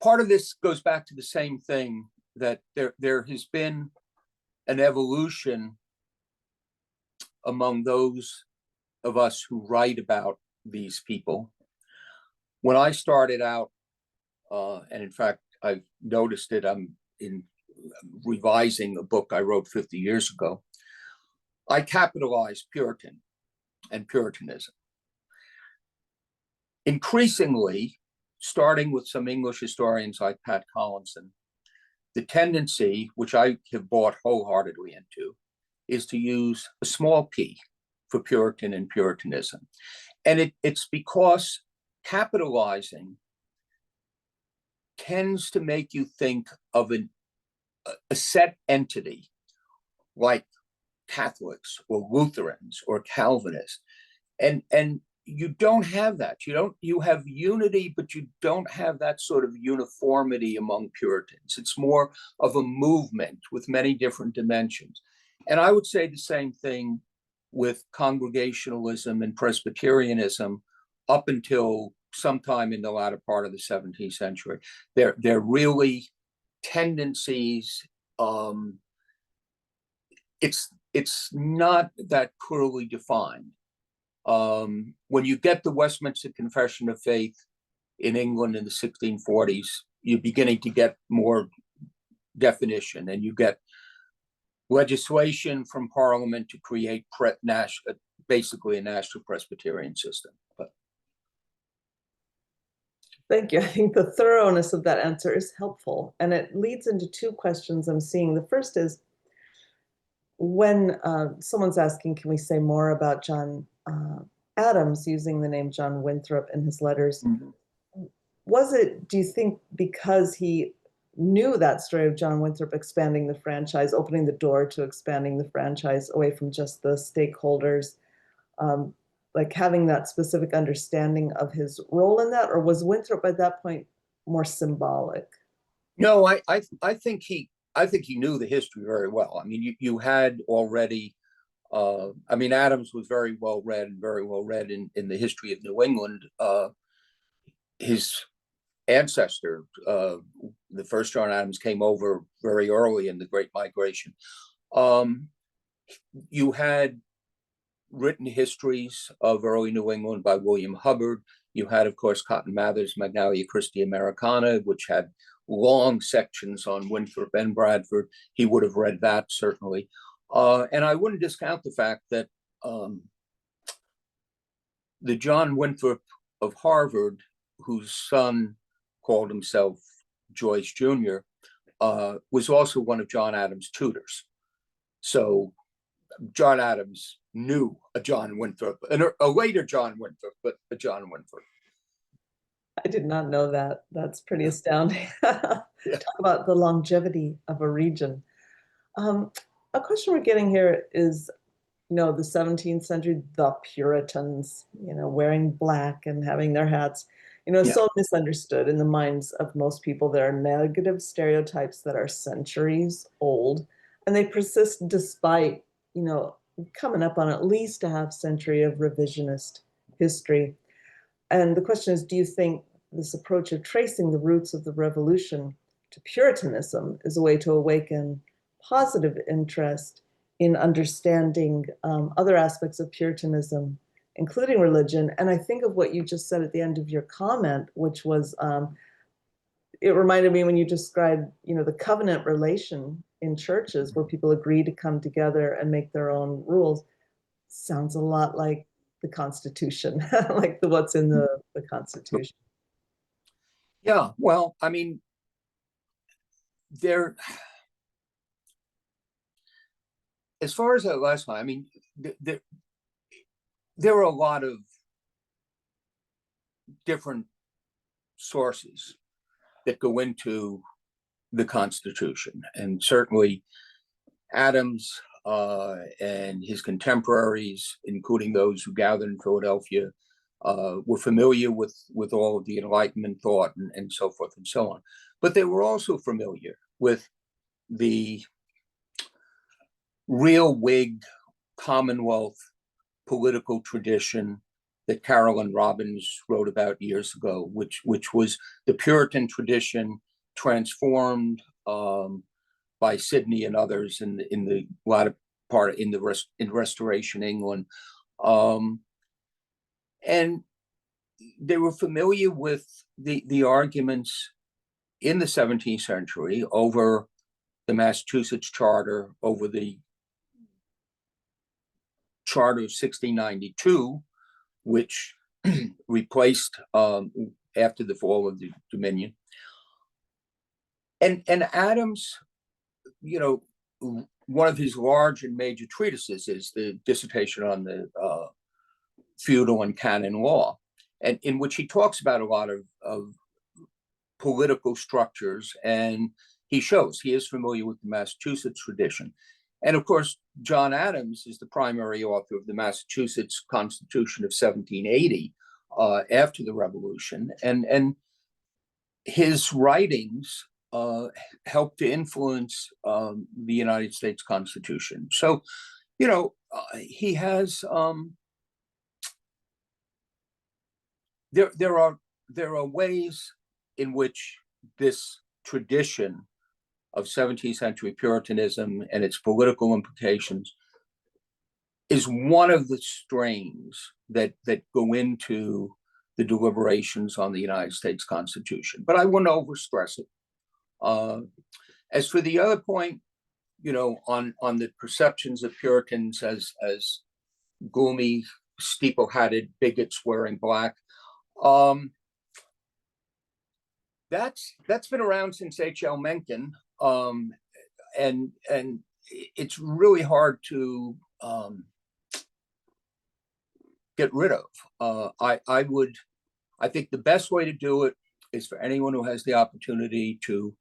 part of this goes back to the same thing, that there has been an evolution among those of us who write about these people. When I started out, and in fact, I've noticed it, I'm in revising a book I wrote 50 years ago, I capitalized Puritan and Puritanism. Increasingly, starting with some English historians like Pat Collinson, the tendency, which I have bought wholeheartedly into, is to use a small p for Puritan and Puritanism. And it's because capitalizing tends to make you think of a set entity like Catholics or Lutherans or Calvinists. And you don't have that. You have unity, but you don't have that sort of uniformity among Puritans. It's more of a movement with many different dimensions. And I would say the same thing with Congregationalism and Presbyterianism up until sometime in the latter part of the 17th century. They're really tendencies. It's not that clearly defined. When you get the Westminster Confession of Faith in England in the 1640s, you're beginning to get more definition, and you get legislation from Parliament to create basically a national Presbyterian system. But thank you. I think the thoroughness of that answer is helpful, and it leads into two questions I'm seeing. The first is, when someone's asking, can we say more about John Adams using the name John Winthrop in his letters? Mm-hmm. Was it, do you think, because he knew that story of John Winthrop expanding the franchise, opening the door to expanding the franchise away from just the stakeholders, like having that specific understanding of his role in that, or was Winthrop at that point more symbolic? No, I think I think he knew the history very well. I mean, you had already, I mean, Adams was very well read and very well read in the history of New England. His ancestor, the first John Adams, came over very early in the Great Migration. You had written histories of early New England by William Hubbard. You had, of course, Cotton Mather's Magnalia Christi Americana, which had long sections on Winthrop and Bradford. He would have read that, certainly. And I wouldn't discount the fact that the John Winthrop of Harvard, whose son called himself Joyce Jr., was also one of John Adams' tutors. So John Adams knew a John Winthrop, a later John Winthrop, but a John Winthrop. I did not know that. That's pretty astounding. Yeah. Talk about the longevity of a region. A question we're getting here is, the 17th century, the Puritans, wearing black and having their hats, so misunderstood in the minds of most people. There are negative stereotypes that are centuries old, and they persist despite, coming up on at least a half century of revisionist history. And the question is, do you think this approach of tracing the roots of the revolution to Puritanism is a way to awaken positive interest in understanding other aspects of Puritanism, including religion? And I think of what you just said at the end of your comment, which was, it reminded me when you described, the covenant relation in churches where people agree to come together and make their own rules. Sounds a lot like the Constitution, like what's in the Constitution. Yeah, well, I mean, as far as that last one, I mean, there are a lot of different sources that go into the Constitution, and certainly Adams and his contemporaries, including those who gathered in Philadelphia, were familiar with all of the Enlightenment thought and so forth and so on. But they were also familiar with the real Whig Commonwealth political tradition that Carolyn Robbins wrote about years ago, which was the Puritan tradition transformed by Sidney and others in the latter part in Restoration England, and they were familiar with the arguments in the 17th century over the Massachusetts Charter, over the Charter of 1692, which replaced after the fall of the Dominion. And Adams, one of his large and major treatises is the dissertation on the feudal and canon law, and in which he talks about a lot of political structures, and he shows he is familiar with the Massachusetts tradition. And of course, John Adams is the primary author of the Massachusetts Constitution of 1780 after the Revolution, and his writings helped to influence the United States Constitution. So, he has there are ways in which this tradition of 17th century Puritanism and its political implications is one of the strains that go into the deliberations on the United States Constitution. But I wouldn't overstress it. As for the other point, on the perceptions of Puritans as gloomy, steeple-hatted bigots wearing black, that's been around since H.L. Mencken, and it's really hard to get rid of. I think the best way to do it is for anyone who has the opportunity to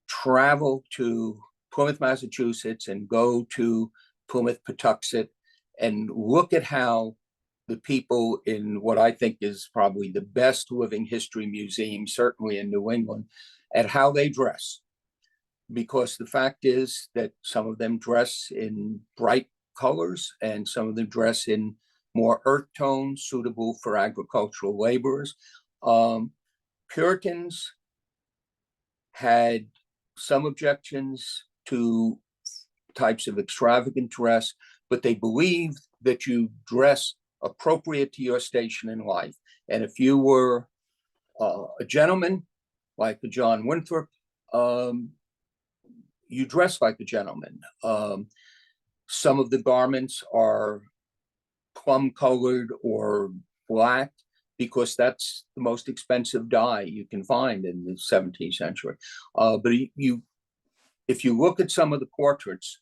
travel to Plymouth, Massachusetts, and go to Plymouth, Patuxent, and look at how the people in what I think is probably the best living history museum, certainly in New England, at how they dress. because the fact is that some of them dress in bright colors and some of them dress in more earth tones suitable for agricultural laborers. Puritans had some objections to types of extravagant dress, but they believed that you dress appropriate to your station in life. And if you were a gentleman, like a John Winthrop, you dress like a gentleman. Some of the garments are plum colored or black because that's the most expensive dye you can find in the 17th century. But if you look at some of the portraits,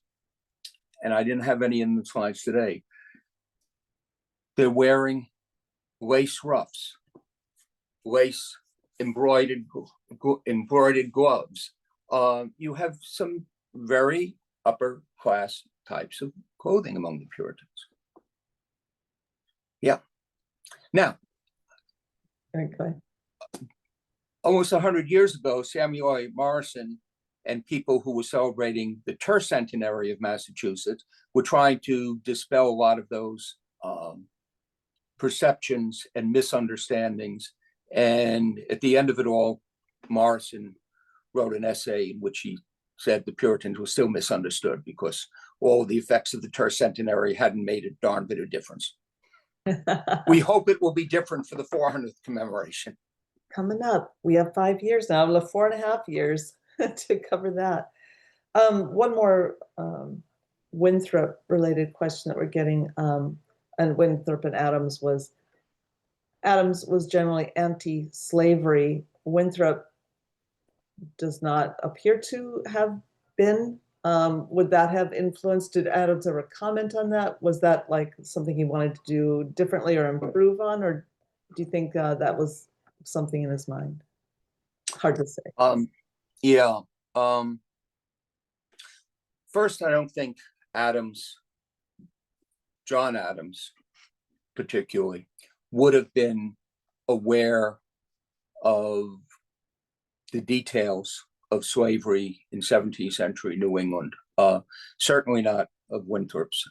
and I didn't have any in the slides today, they're wearing lace ruffs, lace embroidered gloves. You have some very upper class types of clothing among the Puritans. Yeah. Now, Okay. almost 100 years ago, Samuel A. Morrison and people who were celebrating the tercentenary of Massachusetts were trying to dispel a lot of those perceptions and misunderstandings. And at the end of it all, Morrison wrote an essay in which he said the Puritans were still misunderstood because all the effects of the tercentenary hadn't made a darn bit of difference. We hope it will be different for the 400th commemoration. Coming up, we have 5 years now, 4.5 years to cover that. One more Winthrop related question that we're getting, and Winthrop and Adams was generally anti-slavery. Winthrop does not appear to have been. Would that have influenced? Did Adams ever comment on that? Was that like something he wanted to do differently or improve on, or do you think that was something in his mind? Hard to say. Yeah. First, I don't think John Adams particularly, would have been aware of the details of slavery in 17th century New England. Certainly not of Winthrop's.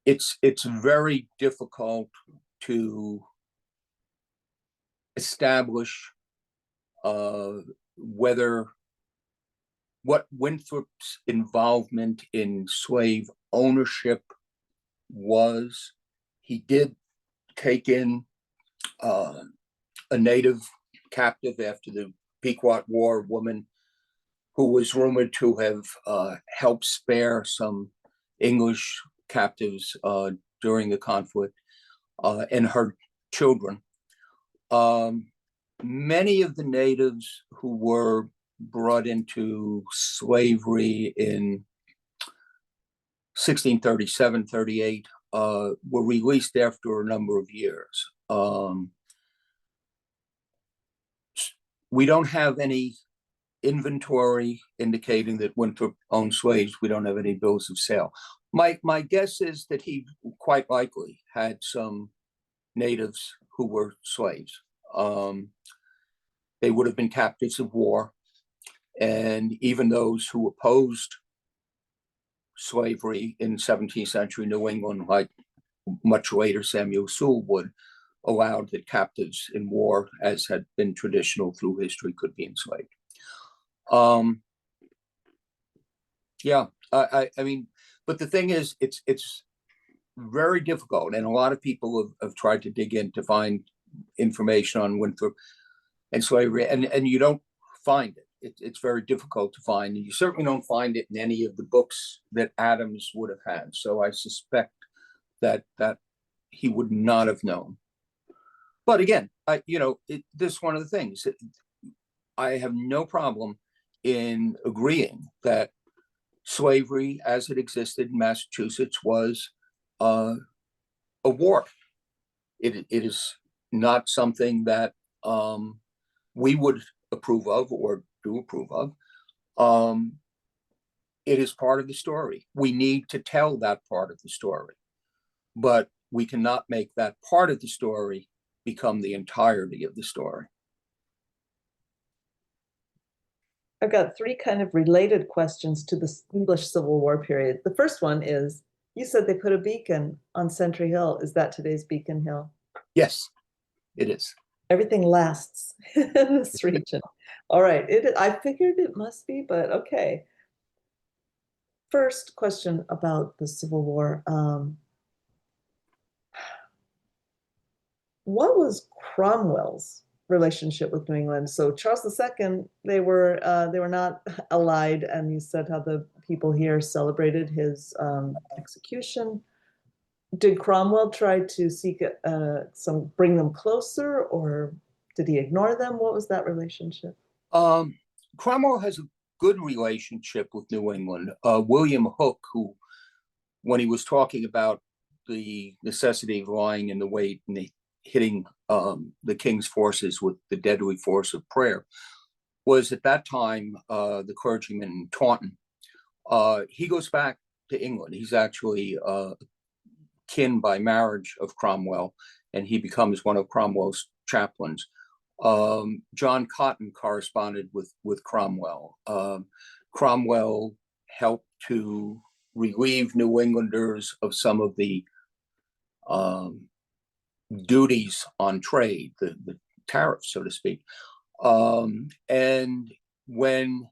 It's very difficult to establish what Winthrop's involvement in slave ownership was. He did take in a native captive after the Pequot War, woman who was rumored to have helped spare some English captives during the conflict, and her children. Many of the natives who were brought into slavery in 1637, 38, were released after a number of years. We don't have any inventory indicating that Winthrop owned slaves. We don't have any bills of sale. My guess is that he quite likely had some natives who were slaves. They would have been captives of war, and even those who opposed slavery in 17th century New England, like much later Samuel Sewall would, allowed that captives in war, as had been traditional through history, could be enslaved. Yeah, I mean, but the thing is, it's very difficult, and a lot of people have tried to dig in to find information on Winthrop and slavery, and you don't find it. It's very difficult to find. You certainly don't find it in any of the books that Adams would have had. So I suspect that he would not have known. But again, this is one of the things. I have no problem in agreeing that slavery as it existed in Massachusetts was a war. It is not something that we would approve of or do approve of. It is part of the story. We need to tell that part of the story, but we cannot make that part of the story become the entirety of the story. I've got three kind of related questions to the English Civil War period. The first one is, you said they put a beacon on Sentry Hill. Is that today's Beacon Hill? Yes, it is. Everything lasts in this region. All right, I figured it must be, but okay. First question about the Civil War. What was Cromwell's relationship with New England? So Charles II, they were not allied, and you said how the people here celebrated his execution. Did Cromwell try to seek bring them closer, or did he ignore them? What was that relationship? Cromwell has a good relationship with New England. William Hooke, who, when he was talking about the necessity of lying in the wait and hitting the king's forces with the deadly force of prayer, was at that time the clergyman in Taunton. He goes back to England. He's actually kin by marriage of Cromwell, and he becomes one of Cromwell's chaplains. John Cotton corresponded with Cromwell. Cromwell helped to relieve New Englanders of some of the duties on trade, the tariffs, so to speak. And when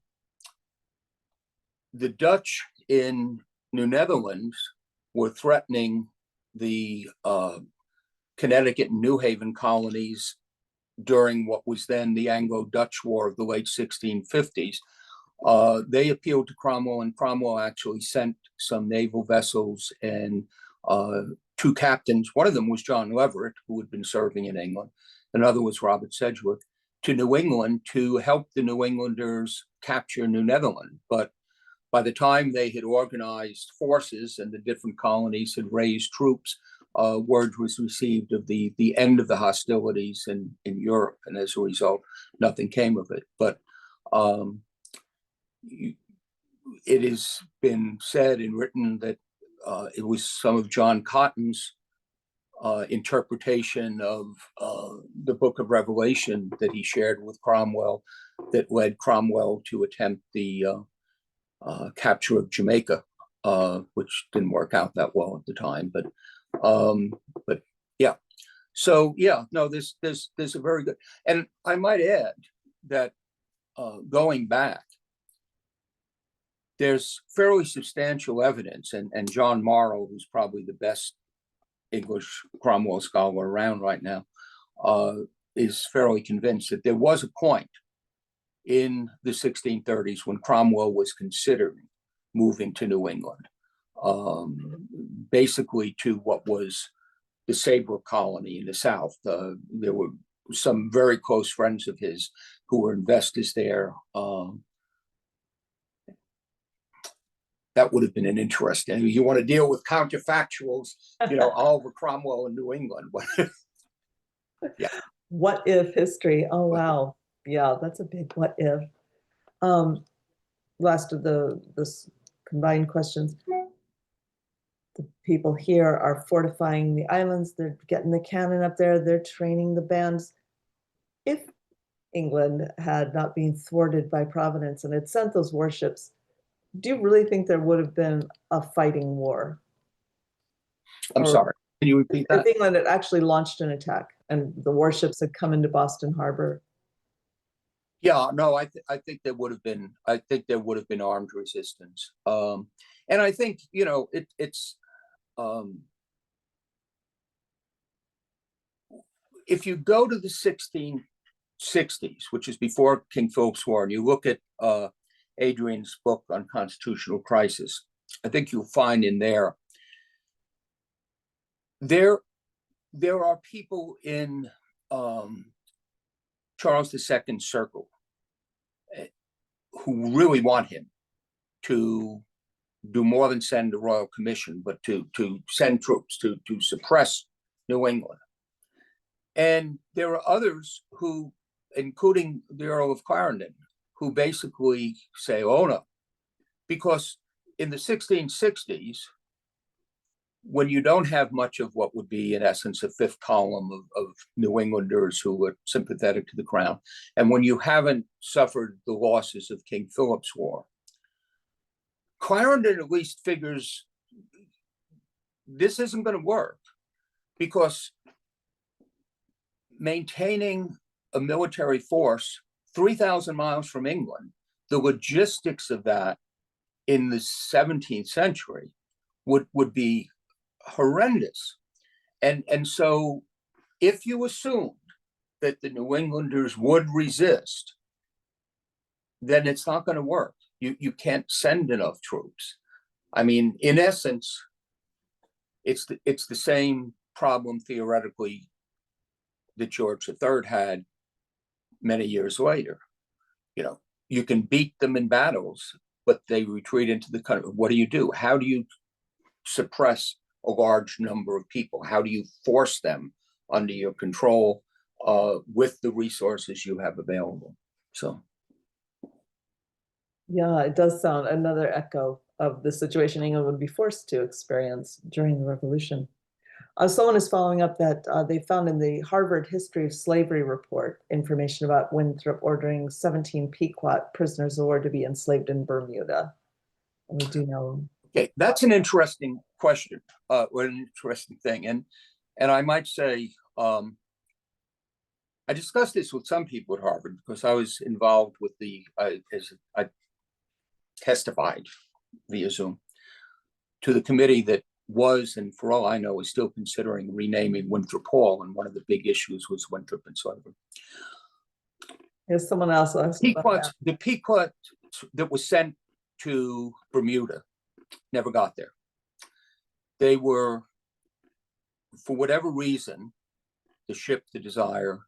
the Dutch in New Netherlands were threatening the Connecticut and New Haven colonies during what was then the Anglo-Dutch War of the late 1650s, they appealed to Cromwell, and Cromwell actually sent some naval vessels and two captains. One of them was John Leverett, who had been serving in England. Another was Robert Sedgwick, to New England to help the New Englanders capture New Netherland. But by the time they had organized forces and the different colonies had raised troops, word was received of the end of the hostilities in Europe, and as a result, nothing came of it. But it has been said and written that it was some of John Cotton's interpretation of the Book of Revelation that he shared with Cromwell that led Cromwell to attempt the capture of Jamaica, which didn't work out that well at the time. But yeah, so yeah, no, there's a very good, and I might add that going back, there's fairly substantial evidence, and John Morrow, who's probably the best English Cromwell scholar around right now, is fairly convinced that there was a point in the 1630s when Cromwell was considering moving to New England, basically to what was the Saybrook colony in the South. There were some very close friends of his who were investors there. That would have been an interesting. You want to deal with counterfactuals, Oliver Cromwell in New England. Yeah. What if history? Oh, wow. Yeah, that's a big what if. Last of this combined questions. The people here are fortifying the islands. They're getting the cannon up there. They're training the bands. If England had not been thwarted by Providence and had sent those warships, do you really think there would have been a fighting war? I'm sorry. Can you repeat that? If England had actually launched an attack and the warships had come into Boston Harbor. Yeah, no, I think there would have been. I think there would have been armed resistance, and I think it's if you go to the 1660s, which is before King Philip's War, and you look at Adrian's book on constitutional crisis, I think you'll find in there are people in Charles II's circle who really want him to do more than send a royal commission, but to send troops to suppress New England. And there are others who, including the Earl of Clarendon, who basically say, oh no, because in the 1660s, when you don't have much of what would be, in essence, a fifth column of New Englanders who are sympathetic to the crown, and when you haven't suffered the losses of King Philip's War, Clarendon at least figures this isn't going to work, because maintaining a military force 3,000 miles from England, the logistics of that in the 17th century would be horrendous. And so if you assumed that the New Englanders would resist, then it's not going to work. You can't send enough troops. I mean, in essence, it's the same problem theoretically that George III had many years later. You know, you can beat them in battles, but they retreat into the country. What do? How do you suppress a large number of people? How do you force them under your control with the resources you have available? So, yeah, it does sound another echo of the situation England would be forced to experience during the Revolution. Someone is following up that they found in the Harvard History of Slavery report information about Winthrop ordering 17 Pequot prisoners of war to be enslaved in Bermuda. And we do know. Okay, that's an interesting question, or an interesting thing. And I might say, I discussed this with some people at Harvard because I was involved with as I testified via Zoom to the committee that was, and for all I know, is still considering renaming Winthrop Hall. And one of the big issues was Winthrop and slavery. There's someone else. The Pequot that was sent to Bermuda never got there. They were, for whatever reason, the ship, the Desire,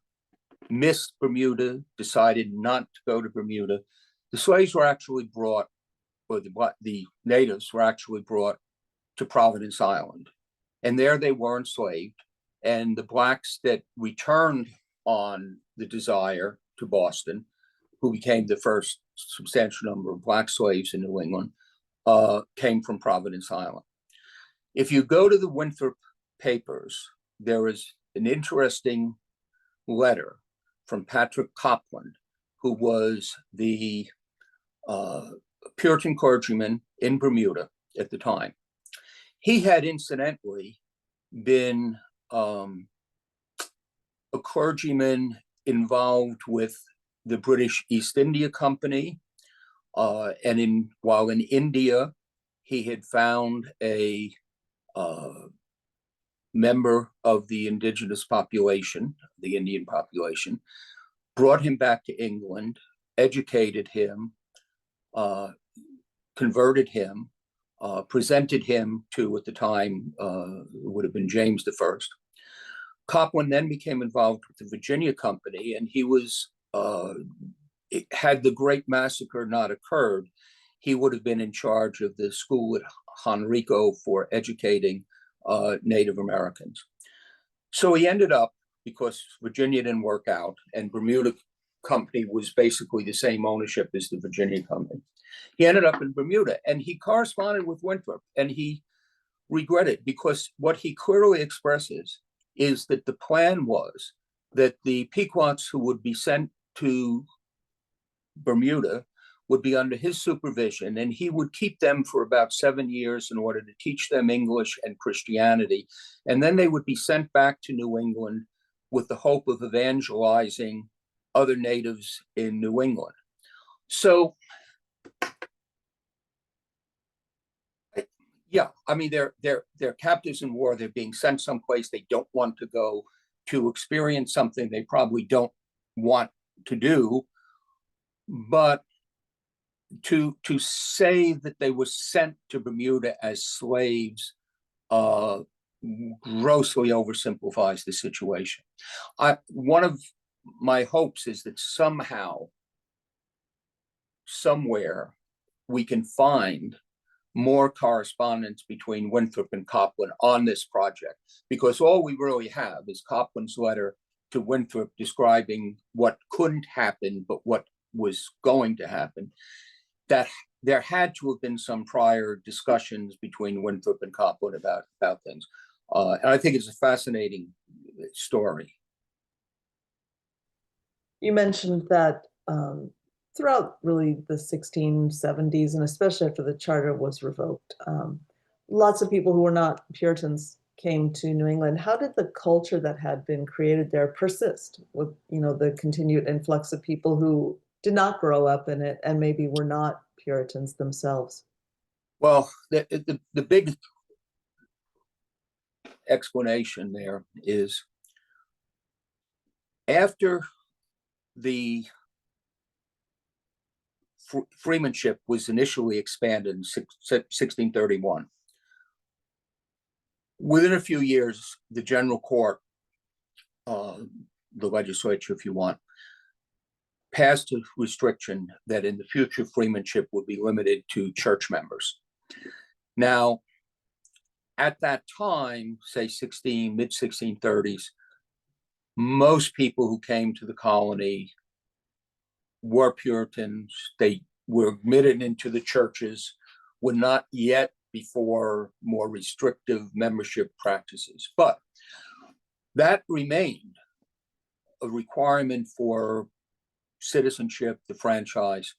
missed Bermuda, decided not to go to Bermuda. The slaves were actually brought, or the natives were actually brought to Providence Island. And there they were enslaved. And the blacks that returned on the Desire to Boston, who became the first substantial number of black slaves in New England, came from Providence Island. If you go to the Winthrop papers, there is an interesting letter from Patrick Copland, who was the Puritan clergyman in Bermuda at the time. He had incidentally been a clergyman involved with the British East India Company, and while in India, he had found a member of the indigenous population, the Indian population, brought him back to England, educated him, converted him, presented him to, at the time, would have been James I. Copland then became involved with the Virginia Company, and he was, had the Great Massacre not occurred, he would have been in charge of the school at Henrico for educating Native Americans. So he ended up, because Virginia didn't work out, and Bermuda Company was basically the same ownership as the Virginia Company, he ended up in Bermuda, and he corresponded with Winthrop, and he regretted, because what he clearly expresses is that the plan was that the Pequots who would be sent to Bermuda would be under his supervision, and he would keep them for about 7 years in order to teach them English and Christianity. And then they would be sent back to New England with the hope of evangelizing other natives in New England. So, yeah, I mean, they're captives in war. They're being sent someplace they don't want to go to experience something they probably don't want to do. But to say that they were sent to Bermuda as slaves grossly oversimplifies the situation. One of my hopes is that somehow, somewhere, we can find more correspondence between Winthrop and Copland on this project, because all we really have is Copland's letter to Winthrop describing what couldn't happen, but what was going to happen. That there had to have been some prior discussions between Winthrop and Copland about things. And I think it's a fascinating story. You mentioned that throughout really the 1670s, and especially after the charter was revoked, lots of people who were not Puritans came to New England. How did the culture that had been created there persist with, the continued influx of people who did not grow up in it and maybe were not Puritans themselves? Well, the big explanation there is after the freemanship was initially expanded in 1631. Within a few years, the general court, the legislature, if you want, passed a restriction that in the future freemanship would be limited to church members. Now, at that time, say mid 1630s, most people who came to the colony were Puritans. They were admitted into the churches, were not yet before more restrictive membership practices. But that remained a requirement for citizenship, the franchise,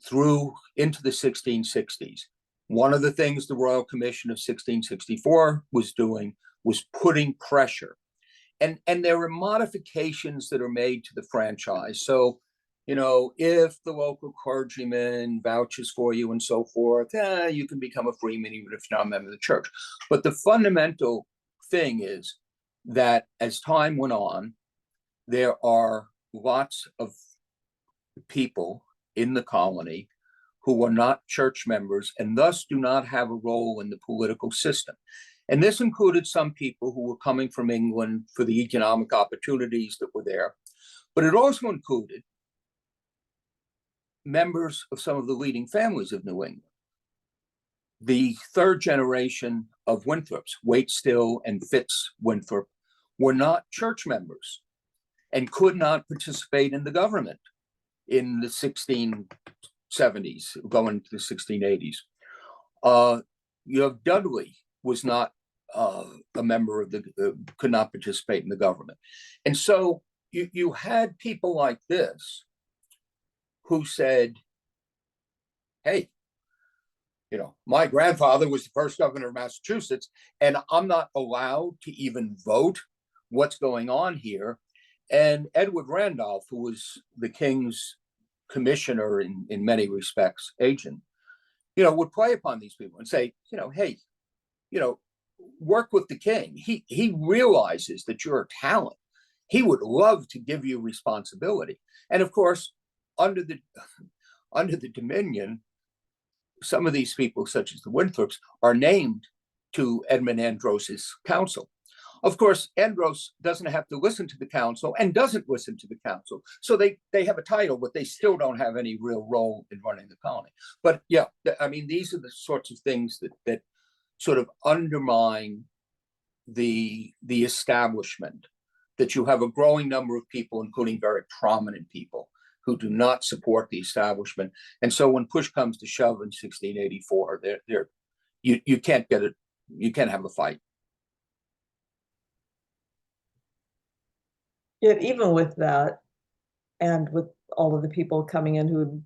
through into the 1660s. One of the things the Royal Commission of 1664 was doing was putting pressure. And there are modifications that are made to the franchise. So, if the local clergyman vouches for you and so forth, you can become a freeman even if you're not a member of the church. But the fundamental thing is that as time went on, there are lots of people in the colony who are not church members and thus do not have a role in the political system. And this included some people who were coming from England for the economic opportunities that were there. But it also included members of some of the leading families of New England. The third generation of Winthrops, Waitstill and Fitz Winthrop, were not church members and could not participate in the government in the 1670s, going to the 1680s. You have Dudley was not a member of could not participate in the government. And so you had people like this who said, hey, my grandfather was the first governor of Massachusetts, and I'm not allowed to even vote. What's going on here? And Edward Randolph, who was the king's commissioner in many respects, agent, would play upon these people and say, hey, work with the king. He realizes that you're a talent. He would love to give you responsibility. And of course, under the Dominion, some of these people, such as the Winthrops, are named to Edmund Andros's council. Of course, Andros doesn't have to listen to the council and doesn't listen to the council. So they have a title, but they still don't have any real role in running the colony. But yeah, these are the sorts of things that sort of undermine the establishment, that you have a growing number of people, including very prominent people, who do not support the establishment. And so when push comes to shove in 1684, you can't get it, you can't have a fight. Yet even with that, and with all of the people coming in who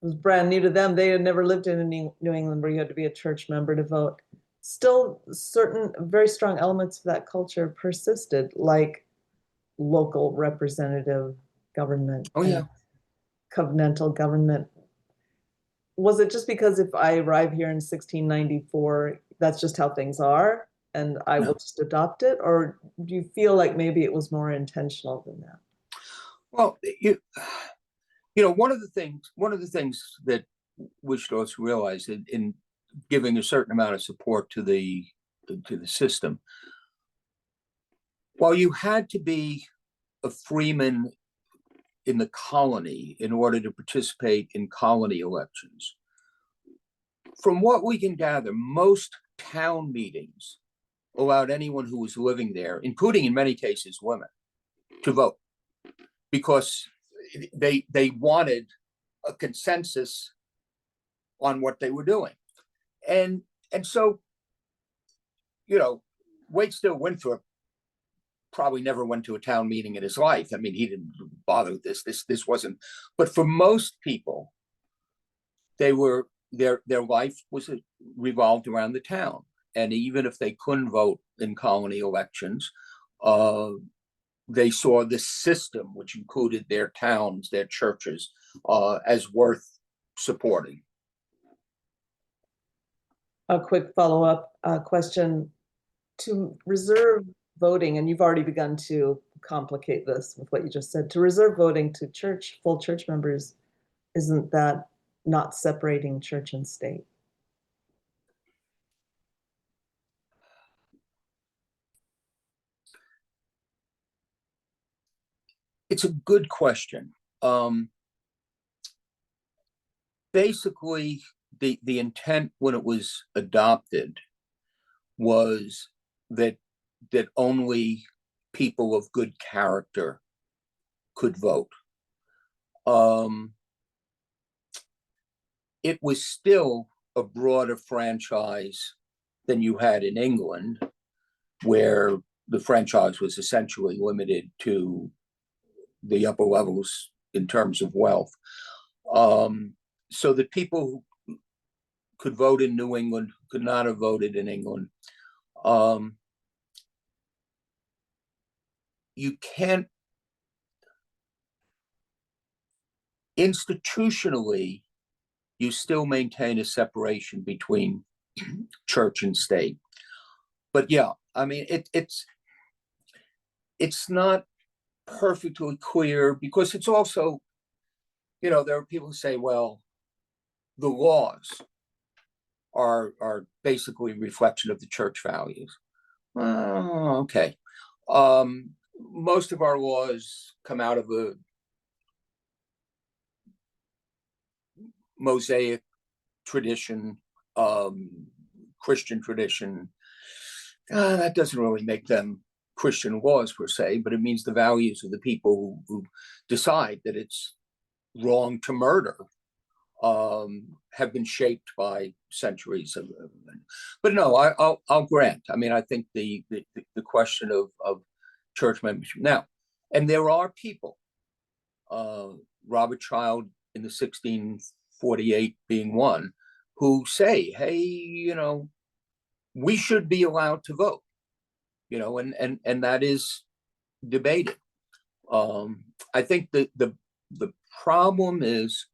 was brand new to them, they had never lived in New England where you had to be a church member to vote. Still, certain very strong elements of that culture persisted, like local representative government. Oh, yeah. Covenantal government. Was it just because if I arrive here in 1694, that's just how things are, and I will just adopt it? Or do you feel like maybe it was more intentional than that? Well, one of the things that we should also realize in giving a certain amount of support to the system, while you had to be a freeman in the colony in order to participate in colony elections, from what we can gather, most town meetings allowed anyone who was living there, including in many cases women, to vote, because they wanted a consensus on what they were doing. And so, Waitstill Winthrop probably never went to a town meeting in his life. I mean, he didn't bother with this. This wasn't. But for most people, their life was revolved around the town. And even if they couldn't vote in colony elections, they saw this system, which included their towns, their churches, as worth supporting. A quick follow-up question. To reserve voting, and you've already begun to complicate this with what you just said, to reserve voting to full church members, isn't that not separating church and state? It's a good question. Basically, the intent when it was adopted was that only people of good character could vote. It was still a broader franchise than you had in England, where the franchise was essentially limited to the upper levels in terms of wealth. So that people who could vote in New England could not have voted in England. You can't, institutionally, you still maintain a separation between church and state. But yeah, I mean, it's not perfectly clear, because it's also, there are people who say, well, the laws are basically a reflection of the church values. Okay. Most of our laws come out of a Mosaic tradition, Christian tradition. That doesn't really make them Christian laws per se, but it means the values of the people who decide that it's wrong to murder have been shaped by centuries of. But no, I'll grant. I mean, I think the question of church membership now, and there are people, Robert Child in the 1648 being one, who say, hey, we should be allowed to vote, and that is debated. I think that the problem is,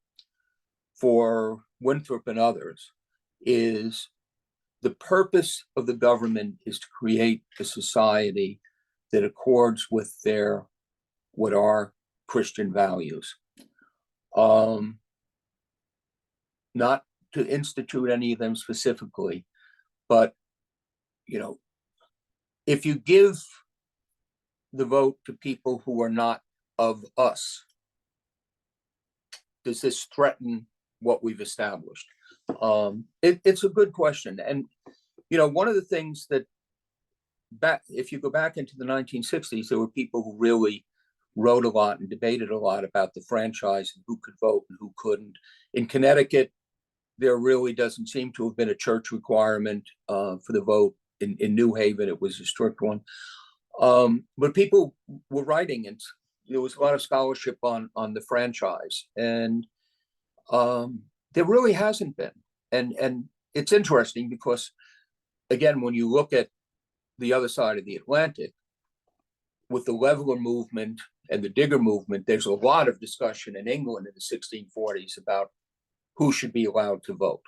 for Winthrop and others, is the purpose of the government is to create a society that accords with what are Christian values. Not to institute any of them specifically, but if you give the vote to people who are not of us, does this threaten what we've established? It's a good question. And, one of the things that if you go back into the 1960s, there were people who really wrote a lot and debated a lot about the franchise and who could vote and who couldn't. In Connecticut, there really doesn't seem to have been a church requirement for the vote. In New Haven, it was a strict one. But people were writing, and there was a lot of scholarship on the franchise. And there really hasn't been. And it's interesting because, again, when you look at the other side of the Atlantic, with the Leveler movement and the Digger movement, there's a lot of discussion in England in the 1640s about who should be allowed to vote.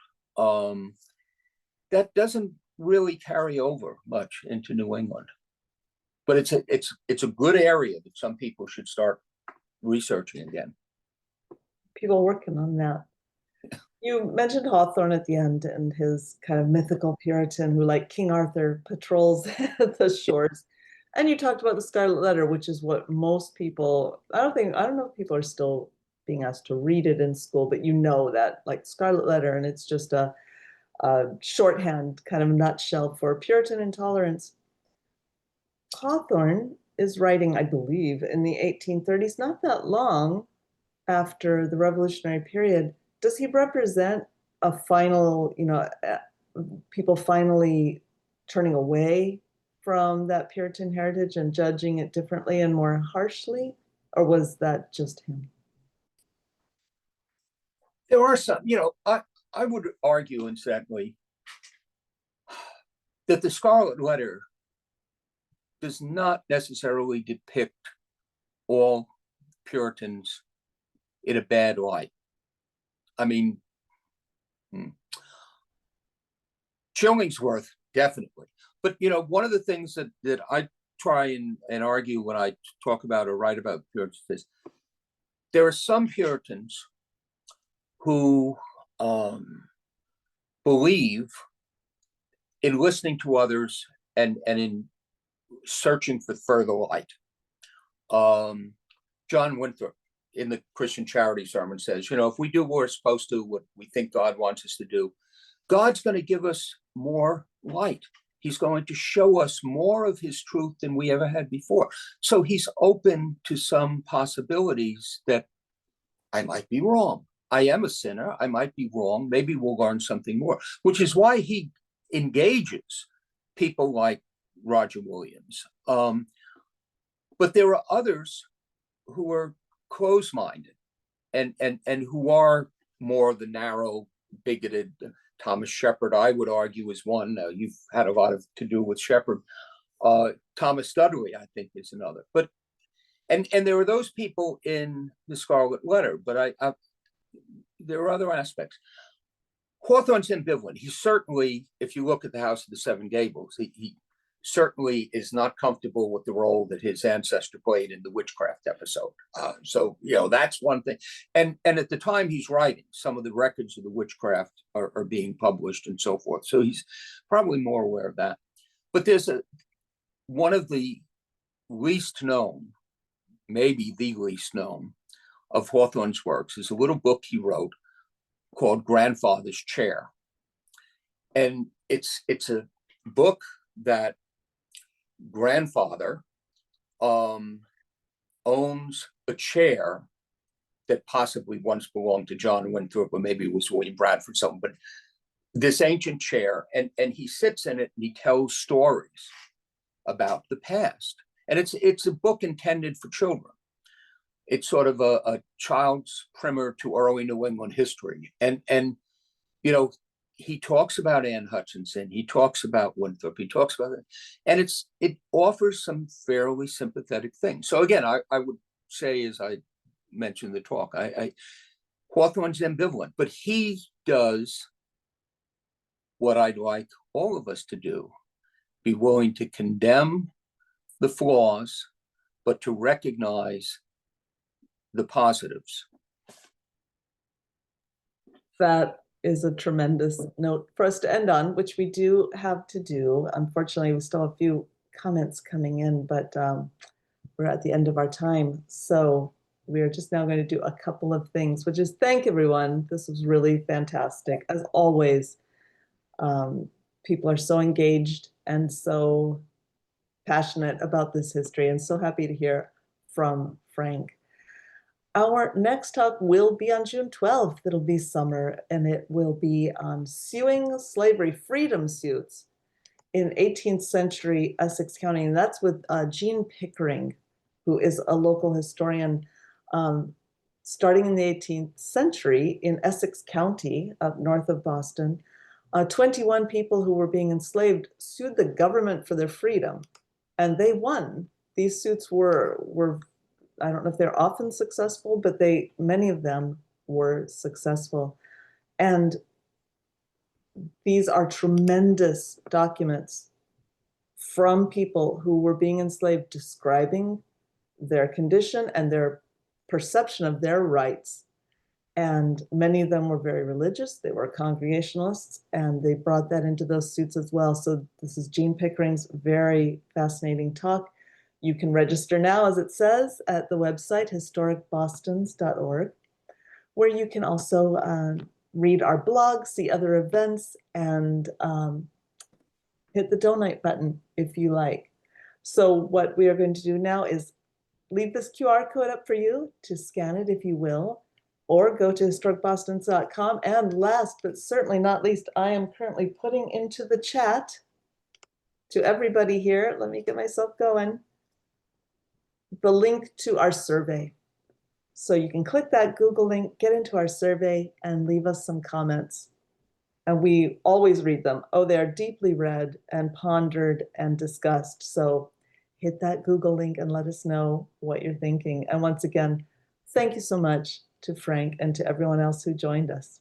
That doesn't really carry over much into New England, but it's a good area that some people should start researching again. People working on that. You mentioned Hawthorne at the end and his kind of mythical Puritan who, like King Arthur, patrols the shores. And you talked about the Scarlet Letter, which is what most people, I don't know if people are still being asked to read it in school, but that, like, Scarlet Letter, and it's just a shorthand kind of nutshell for Puritan intolerance. Hawthorne is writing, I believe, in the 1830s, not that long after the Revolutionary period. Does he represent a final, people finally turning away from that Puritan heritage and judging it differently and more harshly? Or was that just him? There are some, I would argue, incidentally, that the Scarlet Letter does not necessarily depict all Puritans in a bad light. I mean, Chillingsworth, definitely. But, one of the things that I try and argue when I talk about or write about Puritans is there are some Puritans who believe in listening to others and in searching for further light. John Winthrop in the Christian Charity Sermon says, if we do what we're supposed to, what we think God wants us to do, God's going to give us more light. He's going to show us more of his truth than we ever had before. So he's open to some possibilities that I might be wrong. I am a sinner. I might be wrong. Maybe we'll learn something more, which is why he engages people like Roger Williams. But there are others who are close-minded and who are more the narrow, bigoted. Thomas Shepard, I would argue, is one. You've had a lot to do with Shepard. Thomas Dudley, I think, is another. But and there are those people in the Scarlet Letter, but there are other aspects. Hawthorne's ambivalent. He certainly, if you look at the House of the Seven Gables, he certainly is not comfortable with the role that his ancestor played in the witchcraft episode. So, that's one thing. And at the time he's writing, some of the records of the witchcraft are being published and so forth. So he's probably more aware of that. But there's one of the least known, maybe the least known, of Hawthorne's works is a little book he wrote called Grandfather's Chair. And it's a book that grandfather owns a chair that possibly once belonged to John Winthrop, or maybe it was William Bradford, something, but this ancient chair, and he sits in it and he tells stories about the past. And it's a book intended for children. It's sort of a child's primer to early New England history. And he talks about Anne Hutchinson, he talks about Winthrop, he talks about it, and it offers some fairly sympathetic things. So again, I would say, as I mentioned in the talk, Hawthorne's ambivalent, but he does what I'd like all of us to do: be willing to condemn the flaws, but to recognize the positives. That is a tremendous note for us to end on, which we do have to do. Unfortunately, we still have a few comments coming in, but we're at the end of our time. So we are just now going to do a couple of things, which is thank everyone. This was really fantastic. As always, people are so engaged and so passionate about this history, and so happy to hear from Frank. Our next talk will be on June 12th. It'll be summer, and it will be on suing slavery freedom suits in 18th century Essex County. And that's with Jean Pickering, who is a local historian. Starting in the 18th century in Essex County, up north of Boston, 21 people who were being enslaved sued the government for their freedom, and they won. These suits were I don't know if they're often successful, but many of them were successful. And these are tremendous documents from people who were being enslaved, describing their condition and their perception of their rights. And many of them were very religious. They were Congregationalists, and they brought that into those suits as well. So this is Jean Pickering's very fascinating talk. You can register now, as it says, at the website historicbostons.org, where you can also read our blog, see other events, and hit the donate button if you like. So what we are going to do now is leave this QR code up for you to scan it if you will, or go to historicbostons.com. And last but certainly not least, I am currently putting into the chat to everybody here, let me get myself going, the link to our survey. So you can click that Google link, get into our survey, and leave us some comments. And we always read them. Oh, they're deeply read and pondered and discussed. So hit that Google link and let us know what you're thinking. And once again, thank you so much to Frank and to everyone else who joined us.